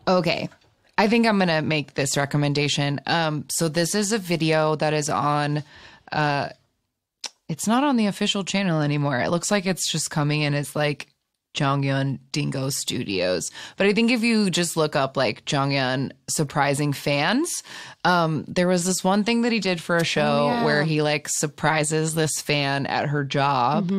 Okay. I think I'm going to make this recommendation. So this is a video that is on, it's not on the official channel anymore. It looks like it's just coming in as like Jonghyun Dingo Studios. But I think if you just look up like Jonghyun surprising fans, there was this one thing that he did for a show where he like surprises this fan at her job,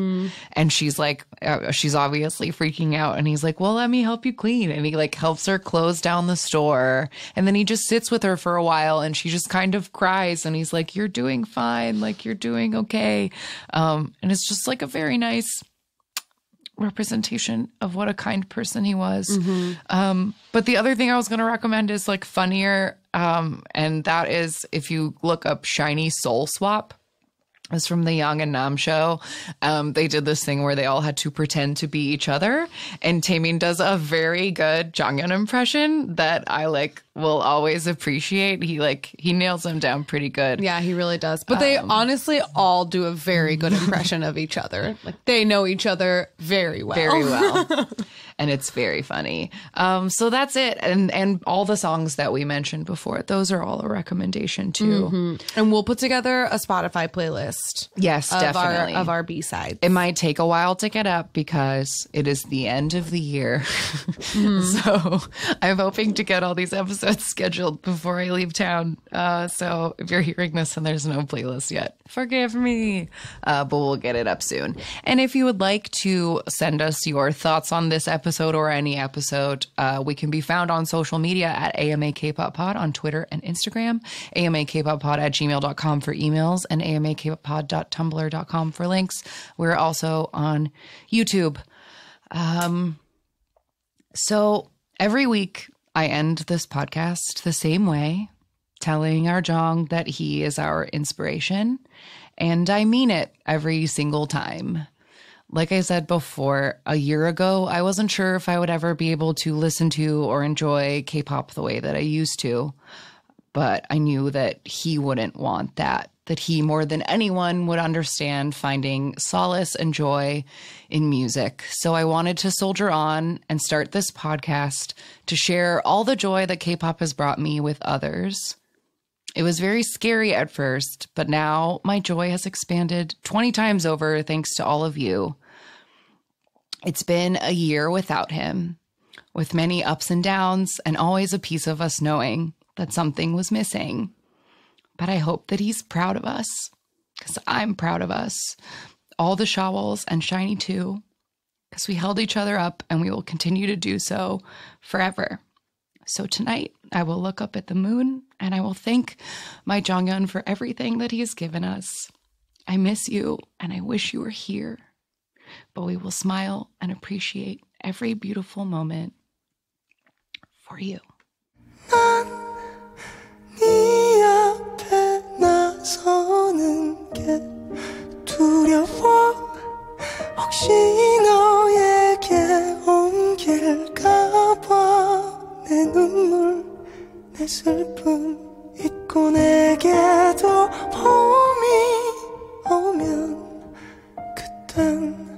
and she's like, she's obviously freaking out, and he's like, well, let me help you clean, and he like helps her close down the store, and then he just sits with her for a while, and she just kind of cries, and he's like, you're doing fine, like you're doing okay, and it's just like a very nice representation of what a kind person he was. But the other thing I was going to recommend is like funnier, and that is if you look up Shiny Soul Swap. It's from the Young and Nam show. They did this thing where they all had to pretend to be each other, and Taemin does a very good Jonghyun impression that I like will always appreciate. He nails them down pretty good. Yeah, he really does. But they honestly all do a very good impression of each other. Like they know each other very well. Very well. And it's very funny. So that's it. And all the songs that we mentioned before, those are all a recommendation too. And we'll put together a Spotify playlist. Yes, definitely. Of our B-sides. It might take a while to get up because it is the end of the year. So I'm hoping to get all these episodes scheduled before I leave town. So if you're hearing this and there's no playlist yet, forgive me. But we'll get it up soon. And if you would like to send us your thoughts on this episode or any episode, we can be found on social media at AMA Kpop Pod on Twitter and Instagram, amakpoppod@gmail.com for emails, and amakpoppod.tumblr.com for links. We're also on YouTube. So every week I end this podcast the same way, telling our Jong that he is our inspiration, and I mean it every single time. Like I said before, a year ago, I wasn't sure if I would ever be able to listen to or enjoy K-pop the way that I used to, but I knew that he wouldn't want that he more than anyone would understand finding solace and joy in music. So I wanted to soldier on and start this podcast to share all the joy that K-pop has brought me with others. It was very scary at first, but now my joy has expanded 20 times over thanks to all of you. It's been a year without him, with many ups and downs, and always a piece of us knowing that something was missing. But I hope that he's proud of us, because I'm proud of us. All the Shawls and Shiny too, because we held each other up and we will continue to do so forever. So tonight, I will look up at the moon and I will thank my Jonghyun for everything that he has given us. I miss you and I wish you were here, but we will smile and appreciate every beautiful moment for you. 네 앞에 나서는 게 두려워 혹시 너에게 옮길까봐 내 눈물 내 슬픔 있고 내게도 봄이 오면 그땐